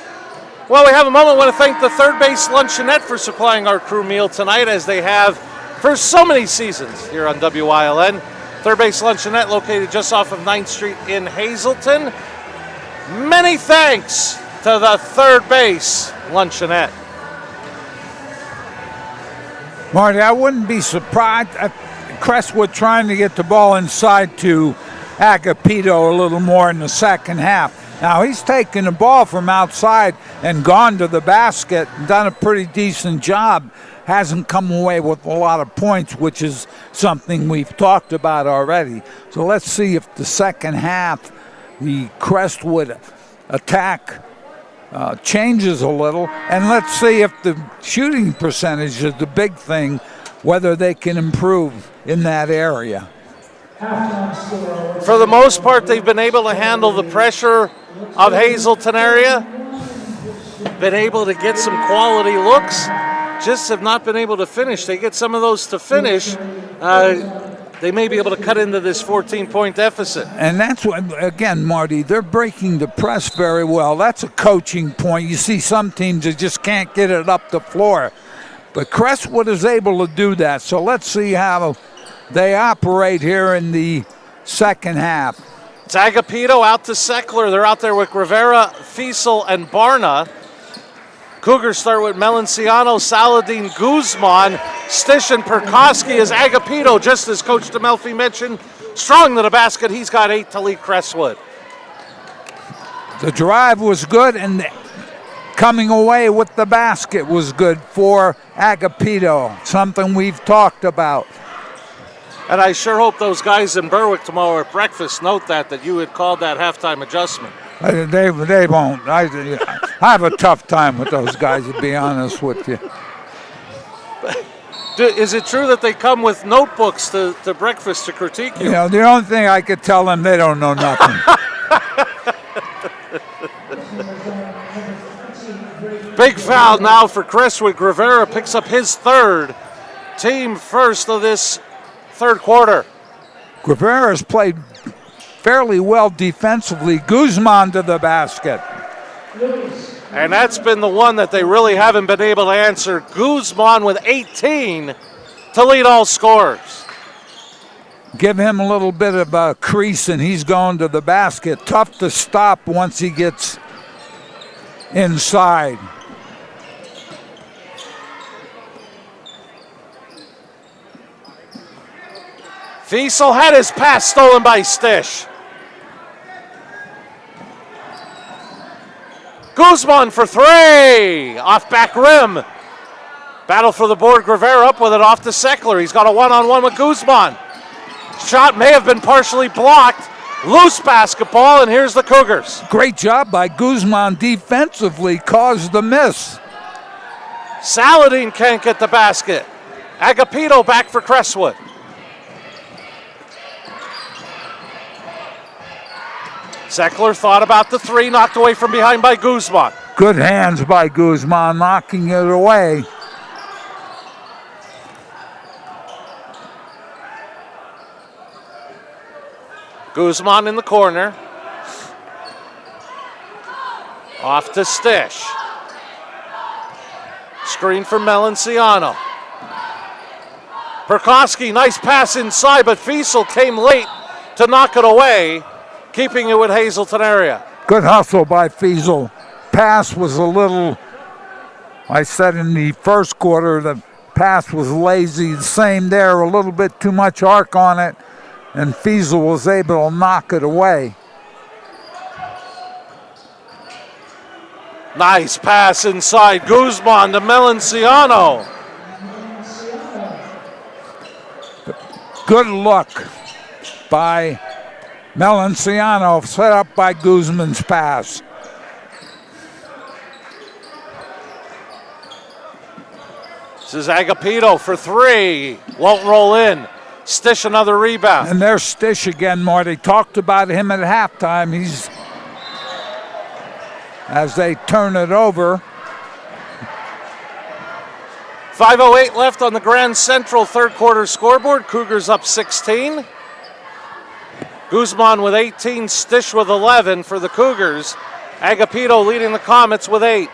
Well, we have a moment. I want to thank the Third Base Luncheonette for supplying our crew meal tonight, as they have for so many seasons here on WILN. Third Base Luncheonette, located just off of 9th Street in Hazleton. Many thanks to the Third Base Luncheonette. Marty, I wouldn't be surprised at Crestwood trying to get the ball inside to Agapito a little more in the second half. Now, he's taken the ball from outside and gone to the basket and done a pretty decent job. Hasn't come away with a lot of points, which is something we've talked about already. So let's see if the second half, the Crestwood attack changes a little. And let's see if the shooting percentage is the big thing, whether they can improve in that area. For the most part, they've been able to handle the pressure of Hazleton area, been able to get some quality looks, just have not been able to finish. They get some of those to finish, they may be able to cut into this 14-point deficit. And that's what, again, Marty, they're breaking the press very well. That's a coaching point. You see some teams that just can't get it up the floor. But Crestwood is able to do that. So let's see how they operate here in the second half. It's Agapito out to Seckler. They're out there with Rivera, Fiesel, and Barna. Cougars start with Melanciano, Saladin, Guzman, Stish, and Perkoski as Agapito, just as Coach DeMelfi mentioned, strong to the basket. He's got 8 to lead Crestwood. The drive was good, and coming away with the basket was good for Agapito, something we've talked about. And I sure hope those guys in Berwick tomorrow at breakfast note that you had called that halftime adjustment. They won't. I have a tough time with those guys, to be honest with you. Is it true that they come with notebooks to breakfast to critique you? You know, the only thing I could tell them, they don't know nothing. Big foul now for Crestwood. Rivera picks up his third, team first of this third quarter. Rivera's played fairly well defensively. Guzman to the basket. And that's been the one that they really haven't been able to answer. Guzman with 18 to lead all scorers. Give him a little bit of a crease and he's going to the basket. Tough to stop once he gets inside. Fiesel had his pass stolen by Stish. Guzman for three, off back rim. Battle for the board, Rivera up with it off to Seckler. He's got a one-on-one with Guzman. Shot may have been partially blocked. Loose basketball, and here's the Cougars. Great job by Guzman defensively, caused the miss. Saladin can't get the basket. Agapito back for Crestwood. Seckler thought about the three, knocked away from behind by Guzman. Good hands by Guzman, knocking it away. Guzman in the corner. Off to Stish. Screen for Melanciano. Perkoski, nice pass inside, but Fiesel came late to knock it away, keeping it with Hazleton area. Good hustle by Fiesel. Pass was a little, I said in the first quarter, the pass was lazy. The same there, a little bit too much arc on it, and Fiesel was able to knock it away. Nice pass inside. Guzman to Melanciano. Good look by Melanciano, set up by Guzman's pass. This is Agapito for three. Won't roll in. Stish another rebound. And there's Stish again, Marty. Talked about him at halftime. He's, as they turn it over. 5:08 left on the Grand Central third quarter scoreboard. Cougars up 16. Guzman with 18, Stish with 11 for the Cougars. Agapito leading the Comets with 8.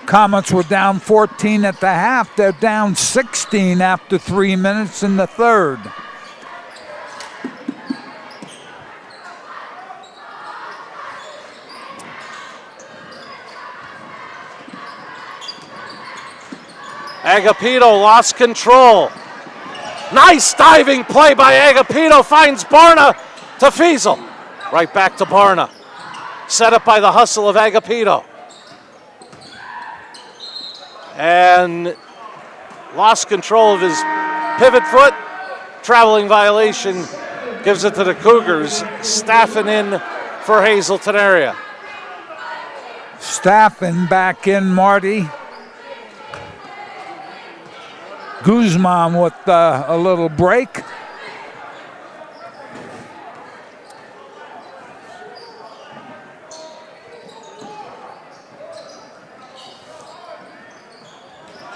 Comets were down 14 at the half. They're down 16 after 3 minutes in the third. Agapito lost control. Nice diving play by Agapito, finds Barna to Fiesel. Right back to Barna. Set up by the hustle of Agapito. And lost control of his pivot foot. Traveling violation gives it to the Cougars. Staffen in for Hazleton area. Staffen back in, Marty. Guzman with a little break.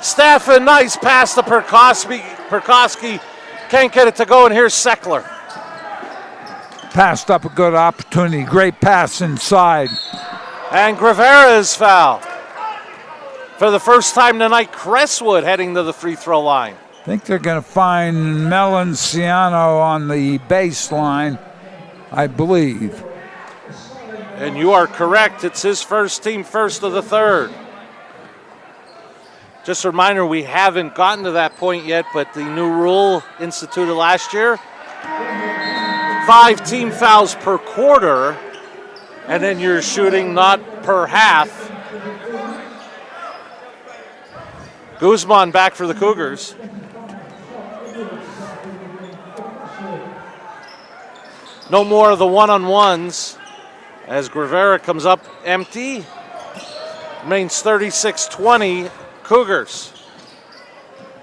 Staffen, nice pass to Perkoski. Perkoski can't get it to go, and here's Seckler. Passed up a good opportunity. Great pass inside. And Guevara is fouled. For the first time tonight, Crestwood heading to the free throw line. I think they're going to find Melanciano on the baseline, I believe. And you are correct. It's his first team first of the third. Just a reminder, we haven't gotten to that point yet, but the new rule instituted last year, 5 team fouls per quarter, and then you're shooting not per half. Guzman back for the Cougars. No more of the one-on-ones as Guevara comes up empty. Remains 36-20 Cougars.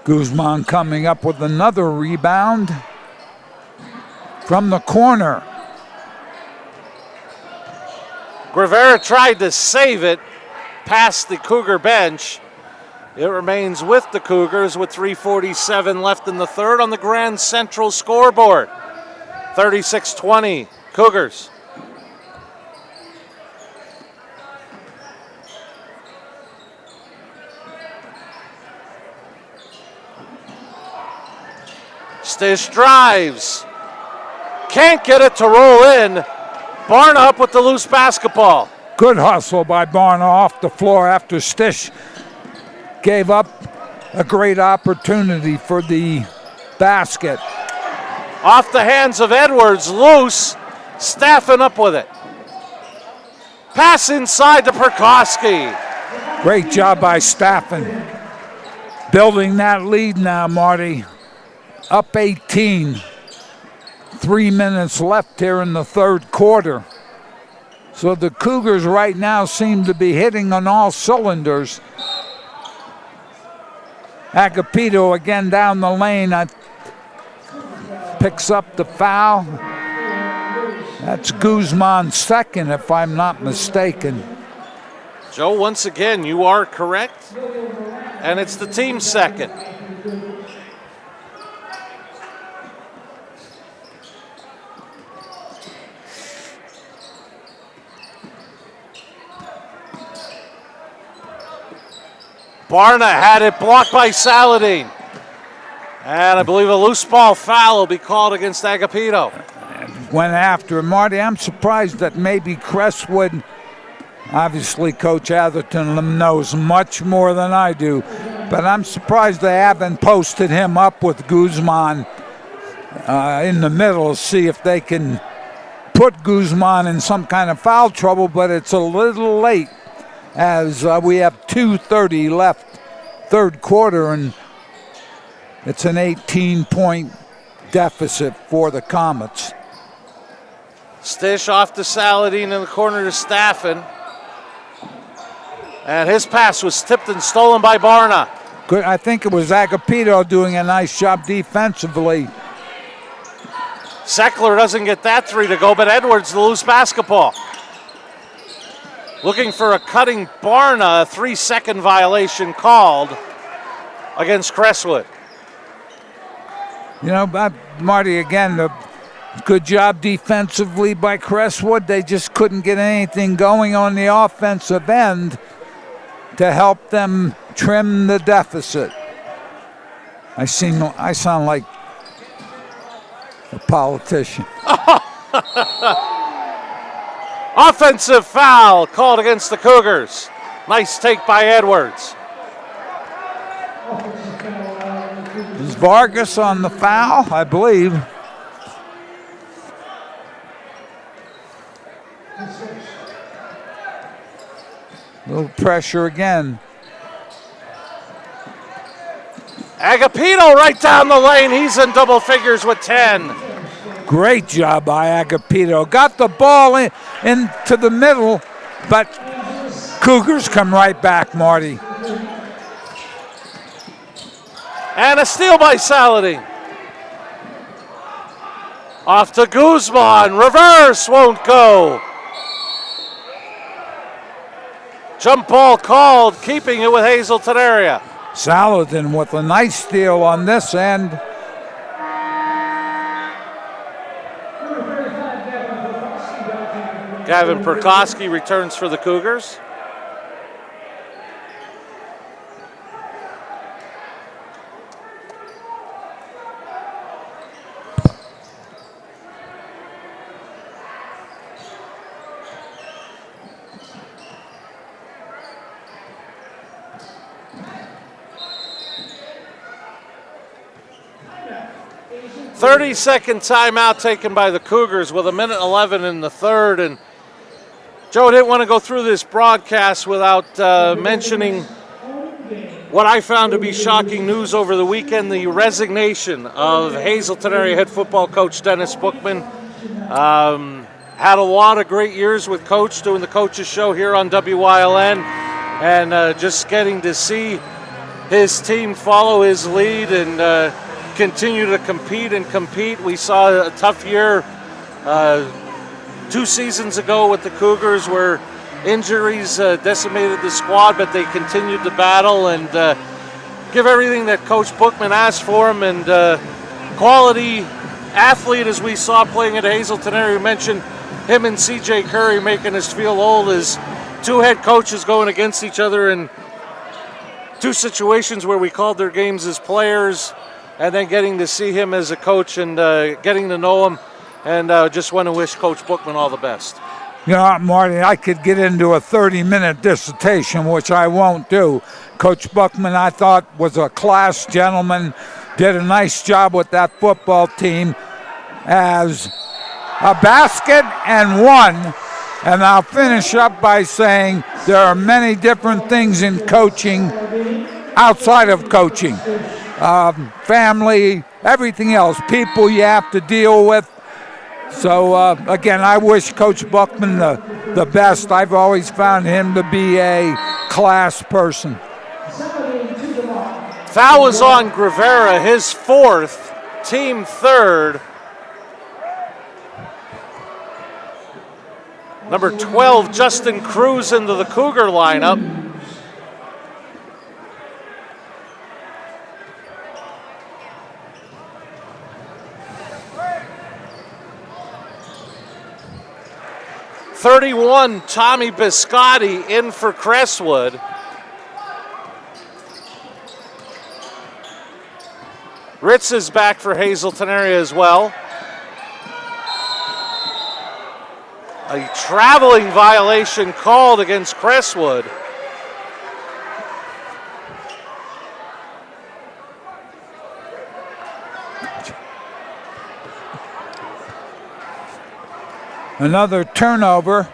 Guzman coming up with another rebound from the corner. Guevara tried to save it past the Cougar bench. It remains with the Cougars with 3:47 left in the third on the Grand Central scoreboard. 36-20 Cougars. Stish drives. Can't get it to roll in. Barna up with the loose basketball. Good hustle by Barna off the floor after Stish gave up a great opportunity for the basket. Off the hands of Edwards, loose, Staffen up with it. Pass inside to Perkoski. Great job by Staffen. Building that lead now, Marty. Up 18. 3 minutes left here in the third quarter. So the Cougars right now seem to be hitting on all cylinders. Agapito again down the lane. Picks up the foul. That's Guzman's second, if I'm not mistaken. Joe, once again, you are correct. And it's the team's second. Barna had it blocked by Saladin. And I believe a loose ball foul will be called against Agapito. Went after him. Marty, I'm surprised that maybe Crestwood, obviously Coach Atherton knows much more than I do, but I'm surprised they haven't posted him up with Guzman in the middle, see if they can put Guzman in some kind of foul trouble, but it's a little late as we have 2:30 left, third quarter, and it's an 18-point deficit for the Comets. Stish off to Saladin in the corner to Staffen. And his pass was tipped and stolen by Barna. Good. I think it was Agapito doing a nice job defensively. Seckler doesn't get that three to go, but Edwards the loose basketball. Looking for a cutting Barna, a 3-second violation called against Crestwood. You know, Marty, again, Good job defensively by Crestwood. They just couldn't get anything going on the offensive end to help them trim the deficit. I sound like a politician. Offensive foul called against the Cougars. Nice take by Edwards. Is Vargas on the foul? I believe. A little pressure again. Agapito right down the lane. He's in double figures with 10. Great job by Agapito. Got the ball into the middle, but Cougars come right back, Marty. And a steal by Saladin. Off to Guzman. Reverse won't go. Jump ball called, keeping it with Hazleton area. Saladin with a nice steal on this end. Gavin Perkowski returns for the Cougars. Thirty-second timeout taken by the Cougars with 1:11 in the third. And Joe, didn't want to go through this broadcast without mentioning what I found to be shocking news over the weekend, the resignation of Hazleton area head football coach Dennis Bookman. Had a lot of great years with Coach, doing the Coach's Show here on WYLN, and just getting to see his team follow his lead and continue to compete. We saw a tough year 2 seasons ago with the Cougars where injuries decimated the squad, but they continued to battle and give everything that Coach Bookman asked for him. And quality athlete, as we saw playing at Hazleton area. We mentioned him and CJ Curry making us feel old as 2 head coaches going against each other in 2 situations where we called their games as players, and then getting to see him as a coach and getting to know him. And just want to wish Coach Bookman all the best. You know, Marty, I could get into a 30-minute dissertation, which I won't do. Coach Bookman, I thought, was a class gentleman, did a nice job with that football team as a basket and one. And I'll finish up by saying there are many different things in coaching outside of coaching. Family, everything else, people you have to deal with. So, again, I wish Coach Bookman the best. I've always found him to be a class person. Foul was on Rivera, his 4th, team 3rd. Number 12, Justin Cruz into the Cougar lineup. .31, Tommy Biscotti in for Crestwood. Ritz is back for Hazleton area as well. A traveling violation called against Crestwood. Another turnover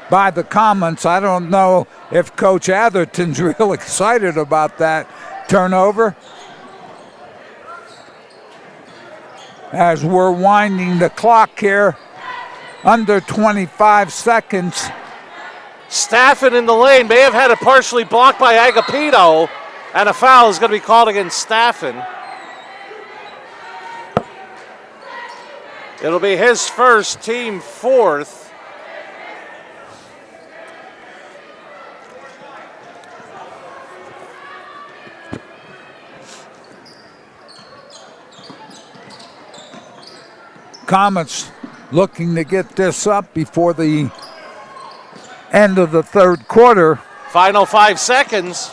by the Commons. I don't know if Coach Atherton's real excited about that turnover. As we're winding the clock here, under 25 seconds. Staffen in the lane, may have had it partially blocked by Agapito, and a foul is going to be called against Staffen. It'll be his first, team 4th. Comets looking to get this up before the end of the third quarter. Final 5 seconds.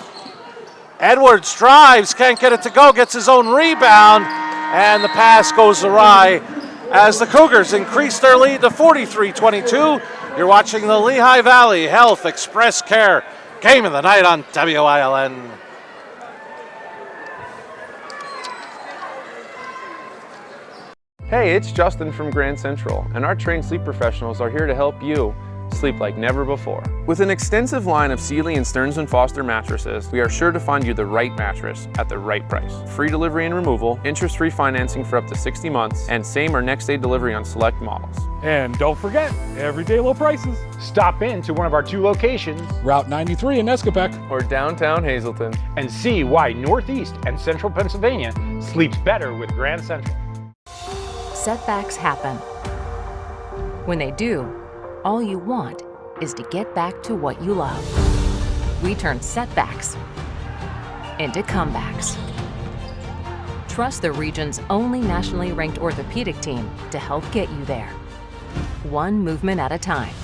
Edwards drives, can't get it to go, gets his own rebound, and the pass goes awry as the Cougars increase their lead to 43-22. You're watching the Lehigh Valley Health Express Care Game of the Night on WILN. Hey, it's Justin from Grand Central, and our trained sleep professionals are here to help you sleep like never before. With an extensive line of Sealy and Stearns & Foster mattresses, we are sure to find you the right mattress at the right price. Free delivery and removal, interest-free financing for up to 60 months, and same or next day delivery on select models. And don't forget, everyday low prices. Stop in to one of our 2 locations, Route 93 in Nescopeck. Or downtown Hazleton. and see why Northeast and Central Pennsylvania sleeps better with Grand Central. Setbacks happen. When they do, all you want is to get back to what you love. We turn setbacks into comebacks. Trust the region's only nationally ranked orthopedic team to help get you there, one movement at a time.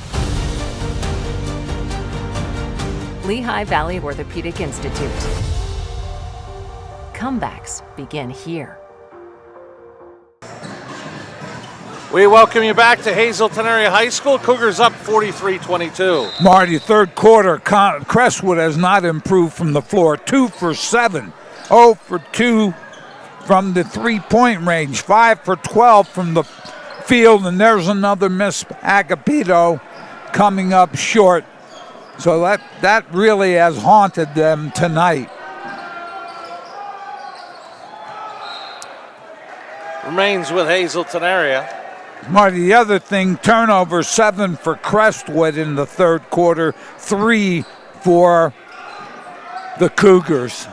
Lehigh Valley Orthopedic Institute. Comebacks begin here. We welcome you back to Hazleton Area High School. Cougars up 43-22. Marty, third quarter, Crestwood has not improved from the floor. 2 for 7. 0 for 2 from the three-point range. 5 for 12 from the field, and there's another miss. Agapito coming up short. So that really has haunted them tonight. Remains with Hazleton Area. Marty, the other thing, turnover 7 for Crestwood in the third quarter, 3 for the Cougars.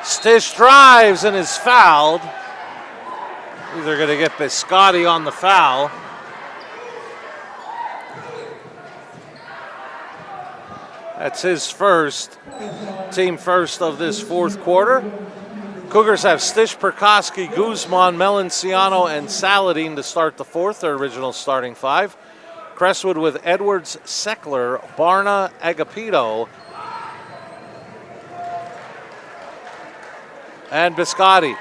Stish drives and is fouled. They're going to get Biscotti on the foul. That's his first, team first of this fourth quarter. Cougars have Stish, Perkoski, Guzman, Melanciano, and Saladin to start the fourth, their original starting 5. Crestwood with Edwards, Seckler, Barna, Agapito, and Biscotti.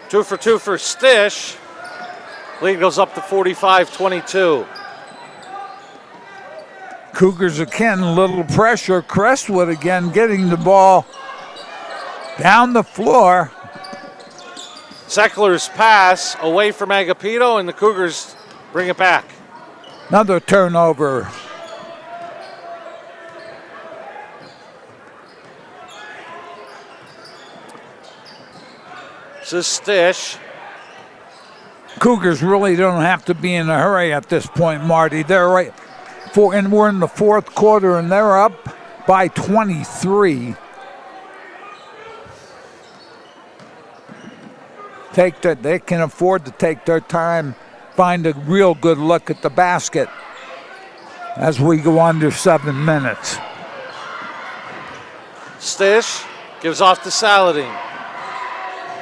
Two for 2 for Stish. Lead goes up to 45-22. Cougars again, a little pressure. Crestwood again getting the ball down the floor. Seckler's pass away from Agapito, and the Cougars bring it back. Another turnover. This is Stish. Cougars really don't have to be in a hurry at this point, Marty. They're right and we're in the fourth quarter, and they're up by 23. They can afford to take their time, find a real good look at the basket as we go under 7 minutes. Stish gives off to Saladin.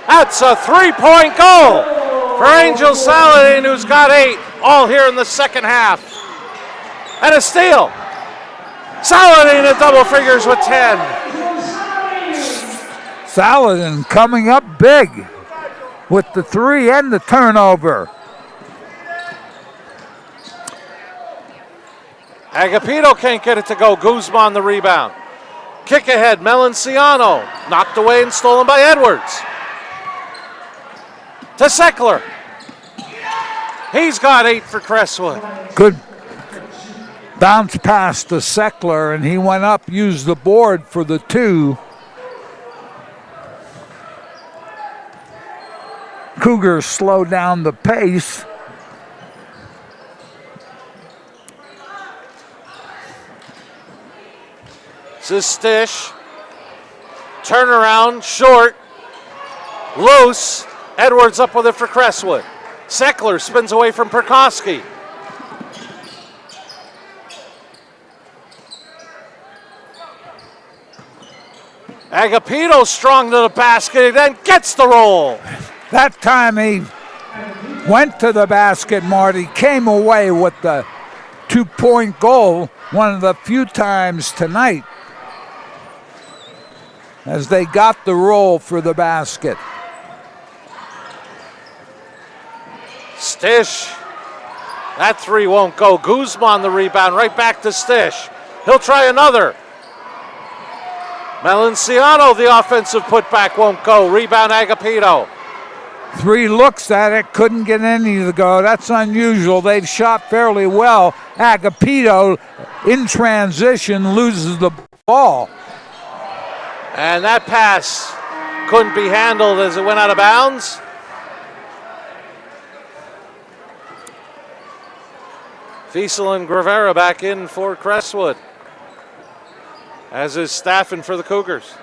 That's a three-point goal for Angel Saladin, who's got 8, all here in the second half. And a steal. Saladin at double figures with 10. Saladin coming up big with the 3 and the turnover. Agapito can't get it to go. Guzman the rebound. Kick ahead, Melanciano. Knocked away and stolen by Edwards. To Seckler. He's got 8 for Crestwood. Good bounce pass to Seckler, and he went up, used the board for the 2. Cougars slow down the pace. This is Stish. Turnaround, short, loose. Edwards up with it for Crestwood. Seckler spins away from Perkowski. Agapito strong to the basket, then gets the roll. That time he went to the basket, Marty, came away with the 2-point goal, one of the few times tonight, as they got the roll for the basket. Stish. That three won't go. Guzman the rebound, right back to Stish. He'll try another. Melanciano, the offensive putback, won't go. Rebound Agapito. 3 looks at it, couldn't get any to go. That's unusual. They've shot fairly well. Agapito, in transition, loses the ball. And that pass couldn't be handled as it went out of bounds. Fiesel and Guevara back in for Crestwood, as is Staffen for the Cougars.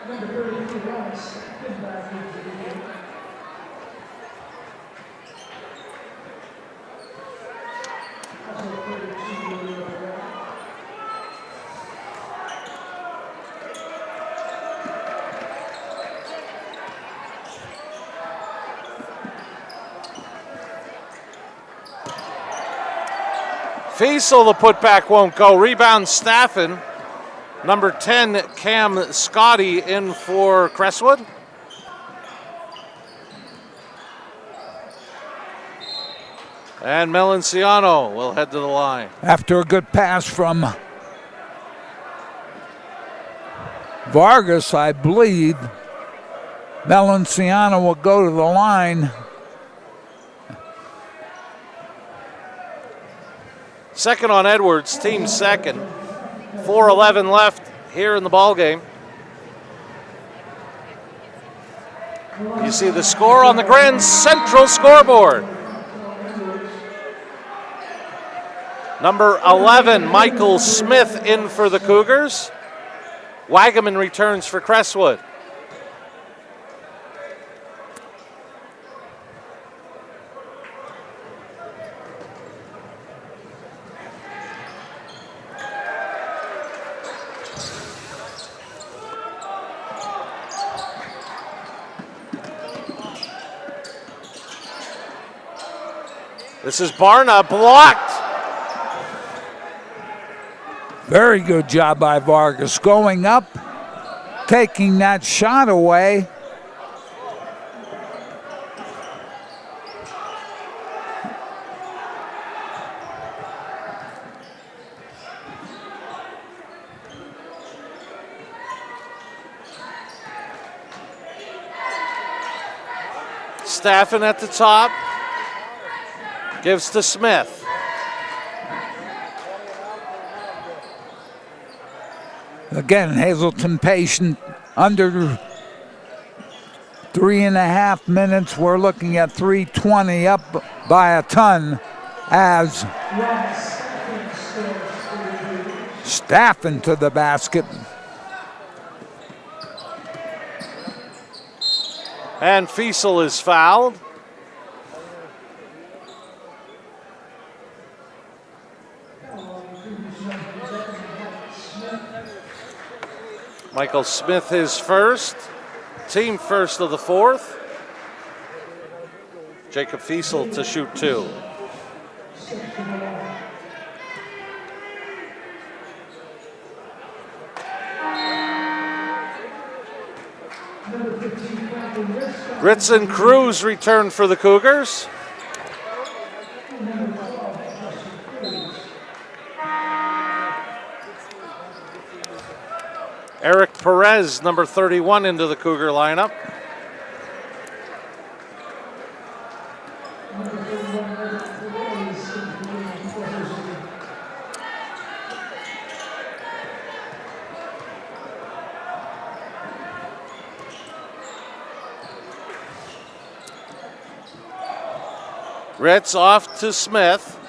Fiesel, the putback won't go. Rebound Staffen. Number 10, Cam Scotty in for Crestwood. And Melanciano will head to the line. After a good pass from Vargas, I believe, Melanciano will go to the line. Second on Edwards, team second. 4:11 left here in the ball game. You see the score on the Grand Central scoreboard. Number 11, Michael Smith in for the Cougars. Wagaman returns for Crestwood. This is Barna, blocked. Very good job by Vargas, going up, taking that shot away. Staffen at the top. Gives to Smith. Again, Hazleton patient, under 3.5 minutes. We're looking at 3:20, up by a ton, as Staffen to the basket. And Fiesel is fouled. Michael Smith his first, team first of the fourth. Jacob Fiesel to shoot 2. Ritz and Cruz return for the Cougars. Eric Perez, number 31, into the Cougar lineup. Ritz off to Smith.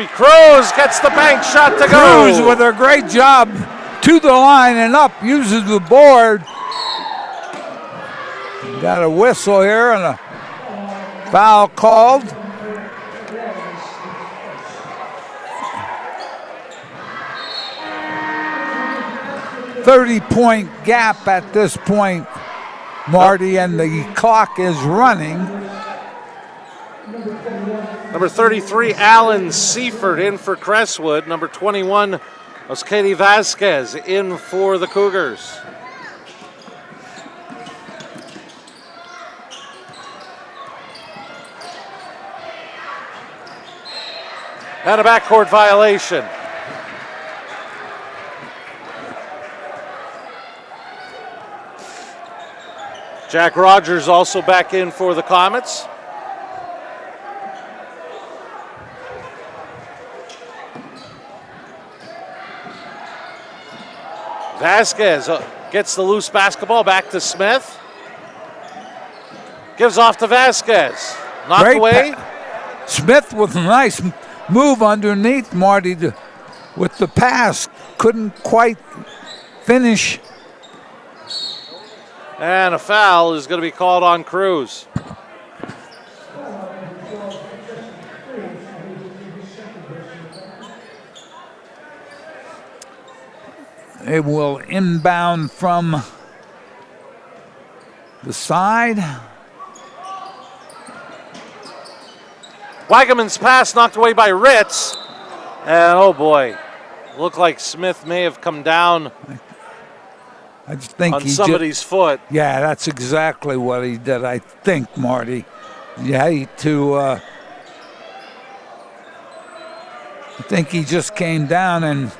Cruz gets the bank shot to go. Cruz with a great job to the line and up, uses the board. Got a whistle here and a foul called. .30-point gap at this point, Marty, and the clock is running. Number 33, Alan Seifert in for Crestwood. Number 21 was Katie Vasquez in for the Cougars. And a backcourt violation. Jack Rogers also back in for the Comets. Vasquez gets the loose basketball back to Smith. Gives off to Vasquez. Knocked Great away. Smith with a nice move underneath Marty with the pass. Couldn't quite finish. And a foul is going to be called on Cruz. It will inbound from the side. Weigeman's pass knocked away by Ritz. And oh boy, looked like Smith may have come down I just think on somebody's foot. Yeah, that's exactly what he did, I think, Marty. I think he just came down and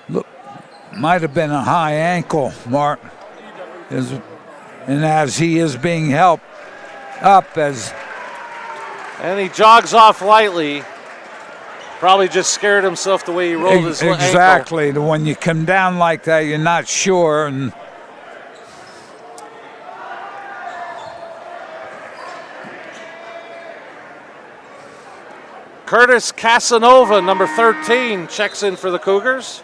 look, might have been a high ankle, Mark. And as he is being helped up And he jogs off lightly. Probably just scared himself the way he rolled his ankle. Exactly. When you come down like that, you're not sure. And Curtis Casanova, number 13, checks in for the Cougars.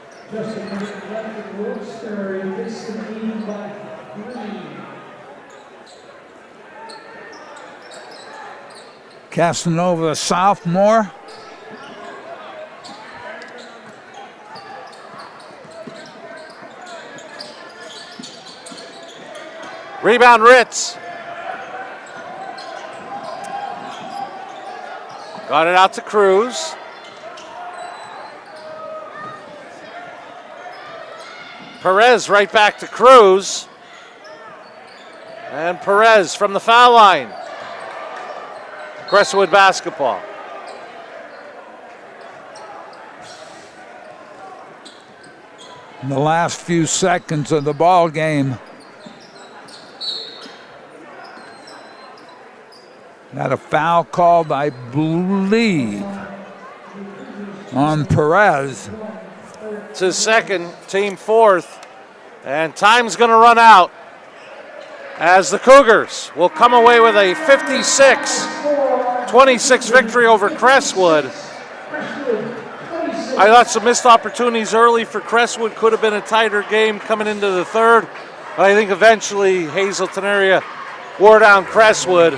Casanova, sophomore. Rebound Ritz. Got it out to Cruz. Perez right back to Cruz. And Perez from the foul line. Crestwood basketball. In the last few seconds of the ball game. Got a foul called, I believe, on Perez. It's his second, team fourth, and time's going to run out as the Cougars will come away with a 56-26 victory over Crestwood. I thought some missed opportunities early for Crestwood. Could have been a tighter game coming into the third, but I think eventually Hazleton area wore down Crestwood,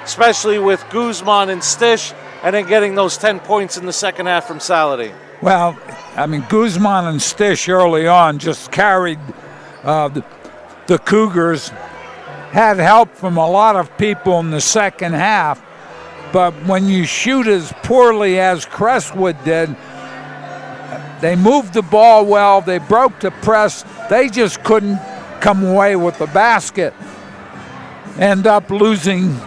especially with Guzman and Stish, and then getting those 10 points in the second half from Saladin. Well, I mean, Guzman and Stish early on just carried the Cougars. Had help from a lot of people in the second half, but when you shoot as poorly as Crestwood did, they moved the ball well, they broke the press, they just couldn't come away with the basket. End up losing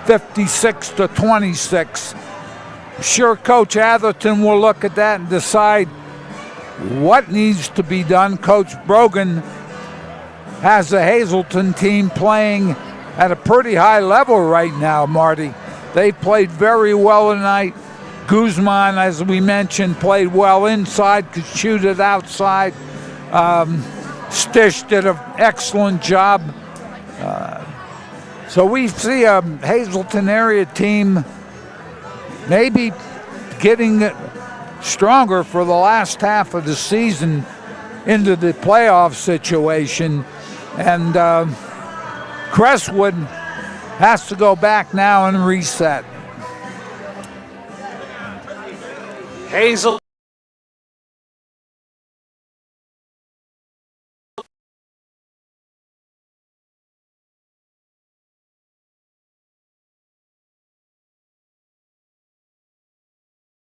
56-26. Sure, Coach Atherton will look at that and decide what needs to be done. Coach Brogan has the Hazleton team playing at a pretty high level right now, Marty. They played very well tonight. Guzman, as we mentioned, played well inside, could shoot it outside. Stish did an excellent job. So we see a Hazleton area team maybe getting stronger for the last half of the season into the playoff situation. And Crestwood has to go back now and reset. Hazel.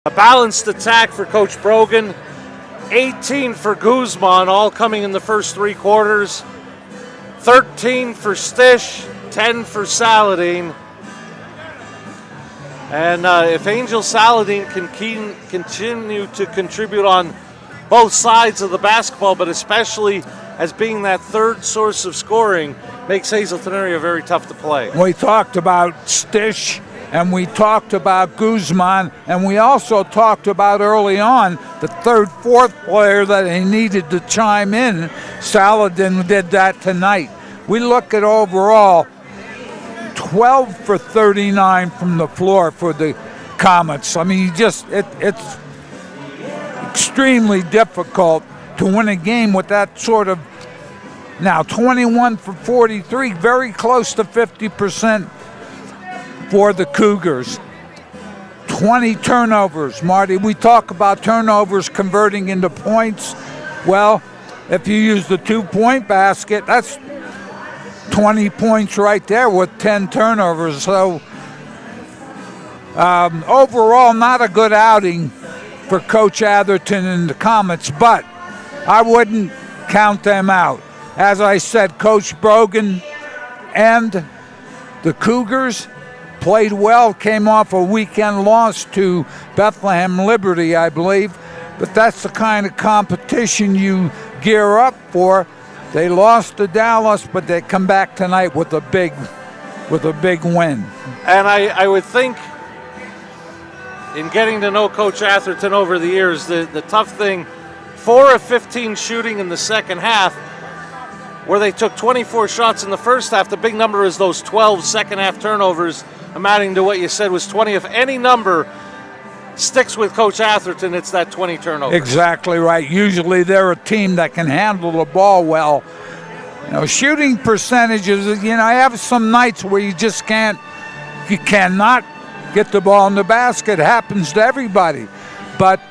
A balanced attack for Coach Brogan. 18 for Guzman, all coming in the first 3 quarters. 13 for Stish, 10 for Saladin. And if Angel Saladin can continue to contribute on both sides of the basketball, but especially as being that third source of scoring, makes Hazleton area very tough to play. We talked about Stish, and we talked about Guzman, and we also talked about early on the third, fourth player that he needed to chime in. Saladin did that tonight. We look at overall 12 for 39 from the floor for the Comets. I mean, it's extremely difficult to win a game with that sort of. Now 21 for 43, very close to 50% for the Cougars. 20 turnovers, Marty. We talk about turnovers converting into points. Well, if you use the 2-point basket, that's 20 points right there with 10 turnovers. So overall, not a good outing for Coach Atherton and the Comets, but I wouldn't count them out. As I said, Coach Brogan and the Cougars played well, came off a weekend loss to Bethlehem Liberty, I believe, but that's the kind of competition you gear up for. They lost to Dallas, but they come back tonight with a big win. And I would think, in getting to know Coach Atherton over the years, the tough thing, 4 of 15 shooting in the second half, where they took 24 shots in the first half. The big number is those 12 second half turnovers, amounting to what you said was 20. If any number sticks with Coach Atherton, it's that 20 turnovers. Exactly right. Usually they're a team that can handle the ball well. You know, shooting percentages, you know, I have some nights where you cannot get the ball in the basket. It happens to everybody. But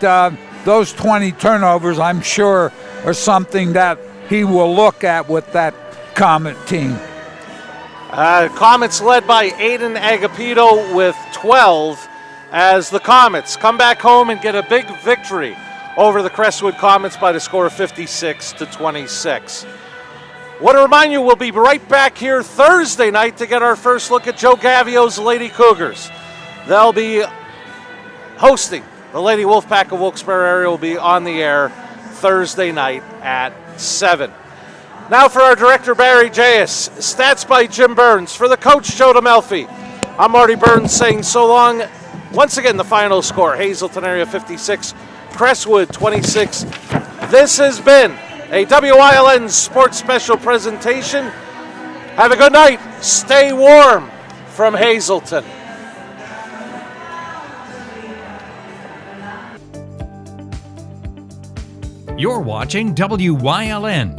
those 20 turnovers, I'm sure, are something that he will look at with that Comet team. Comets led by Aiden Agapito with 12, as the Comets come back home and get a big victory over the Crestwood Comets by the score of 56-26. Want to remind you, we'll be right back here Thursday night to get our first look at Joe Gavio's Lady Cougars. They'll be hosting the Lady Wolfpack of Wilkes-Barre area. Will be on the air Thursday night at 7. Now for our director, Barry J.S. Stats by Jim Burns. For the coach, Joe DeMelfi. I'm Marty Burns saying so long. Once again, the final score, Hazleton area 56, Crestwood 26. This has been a WILN Sports Special presentation. Have a good night. Stay warm from Hazleton. You're watching WILN.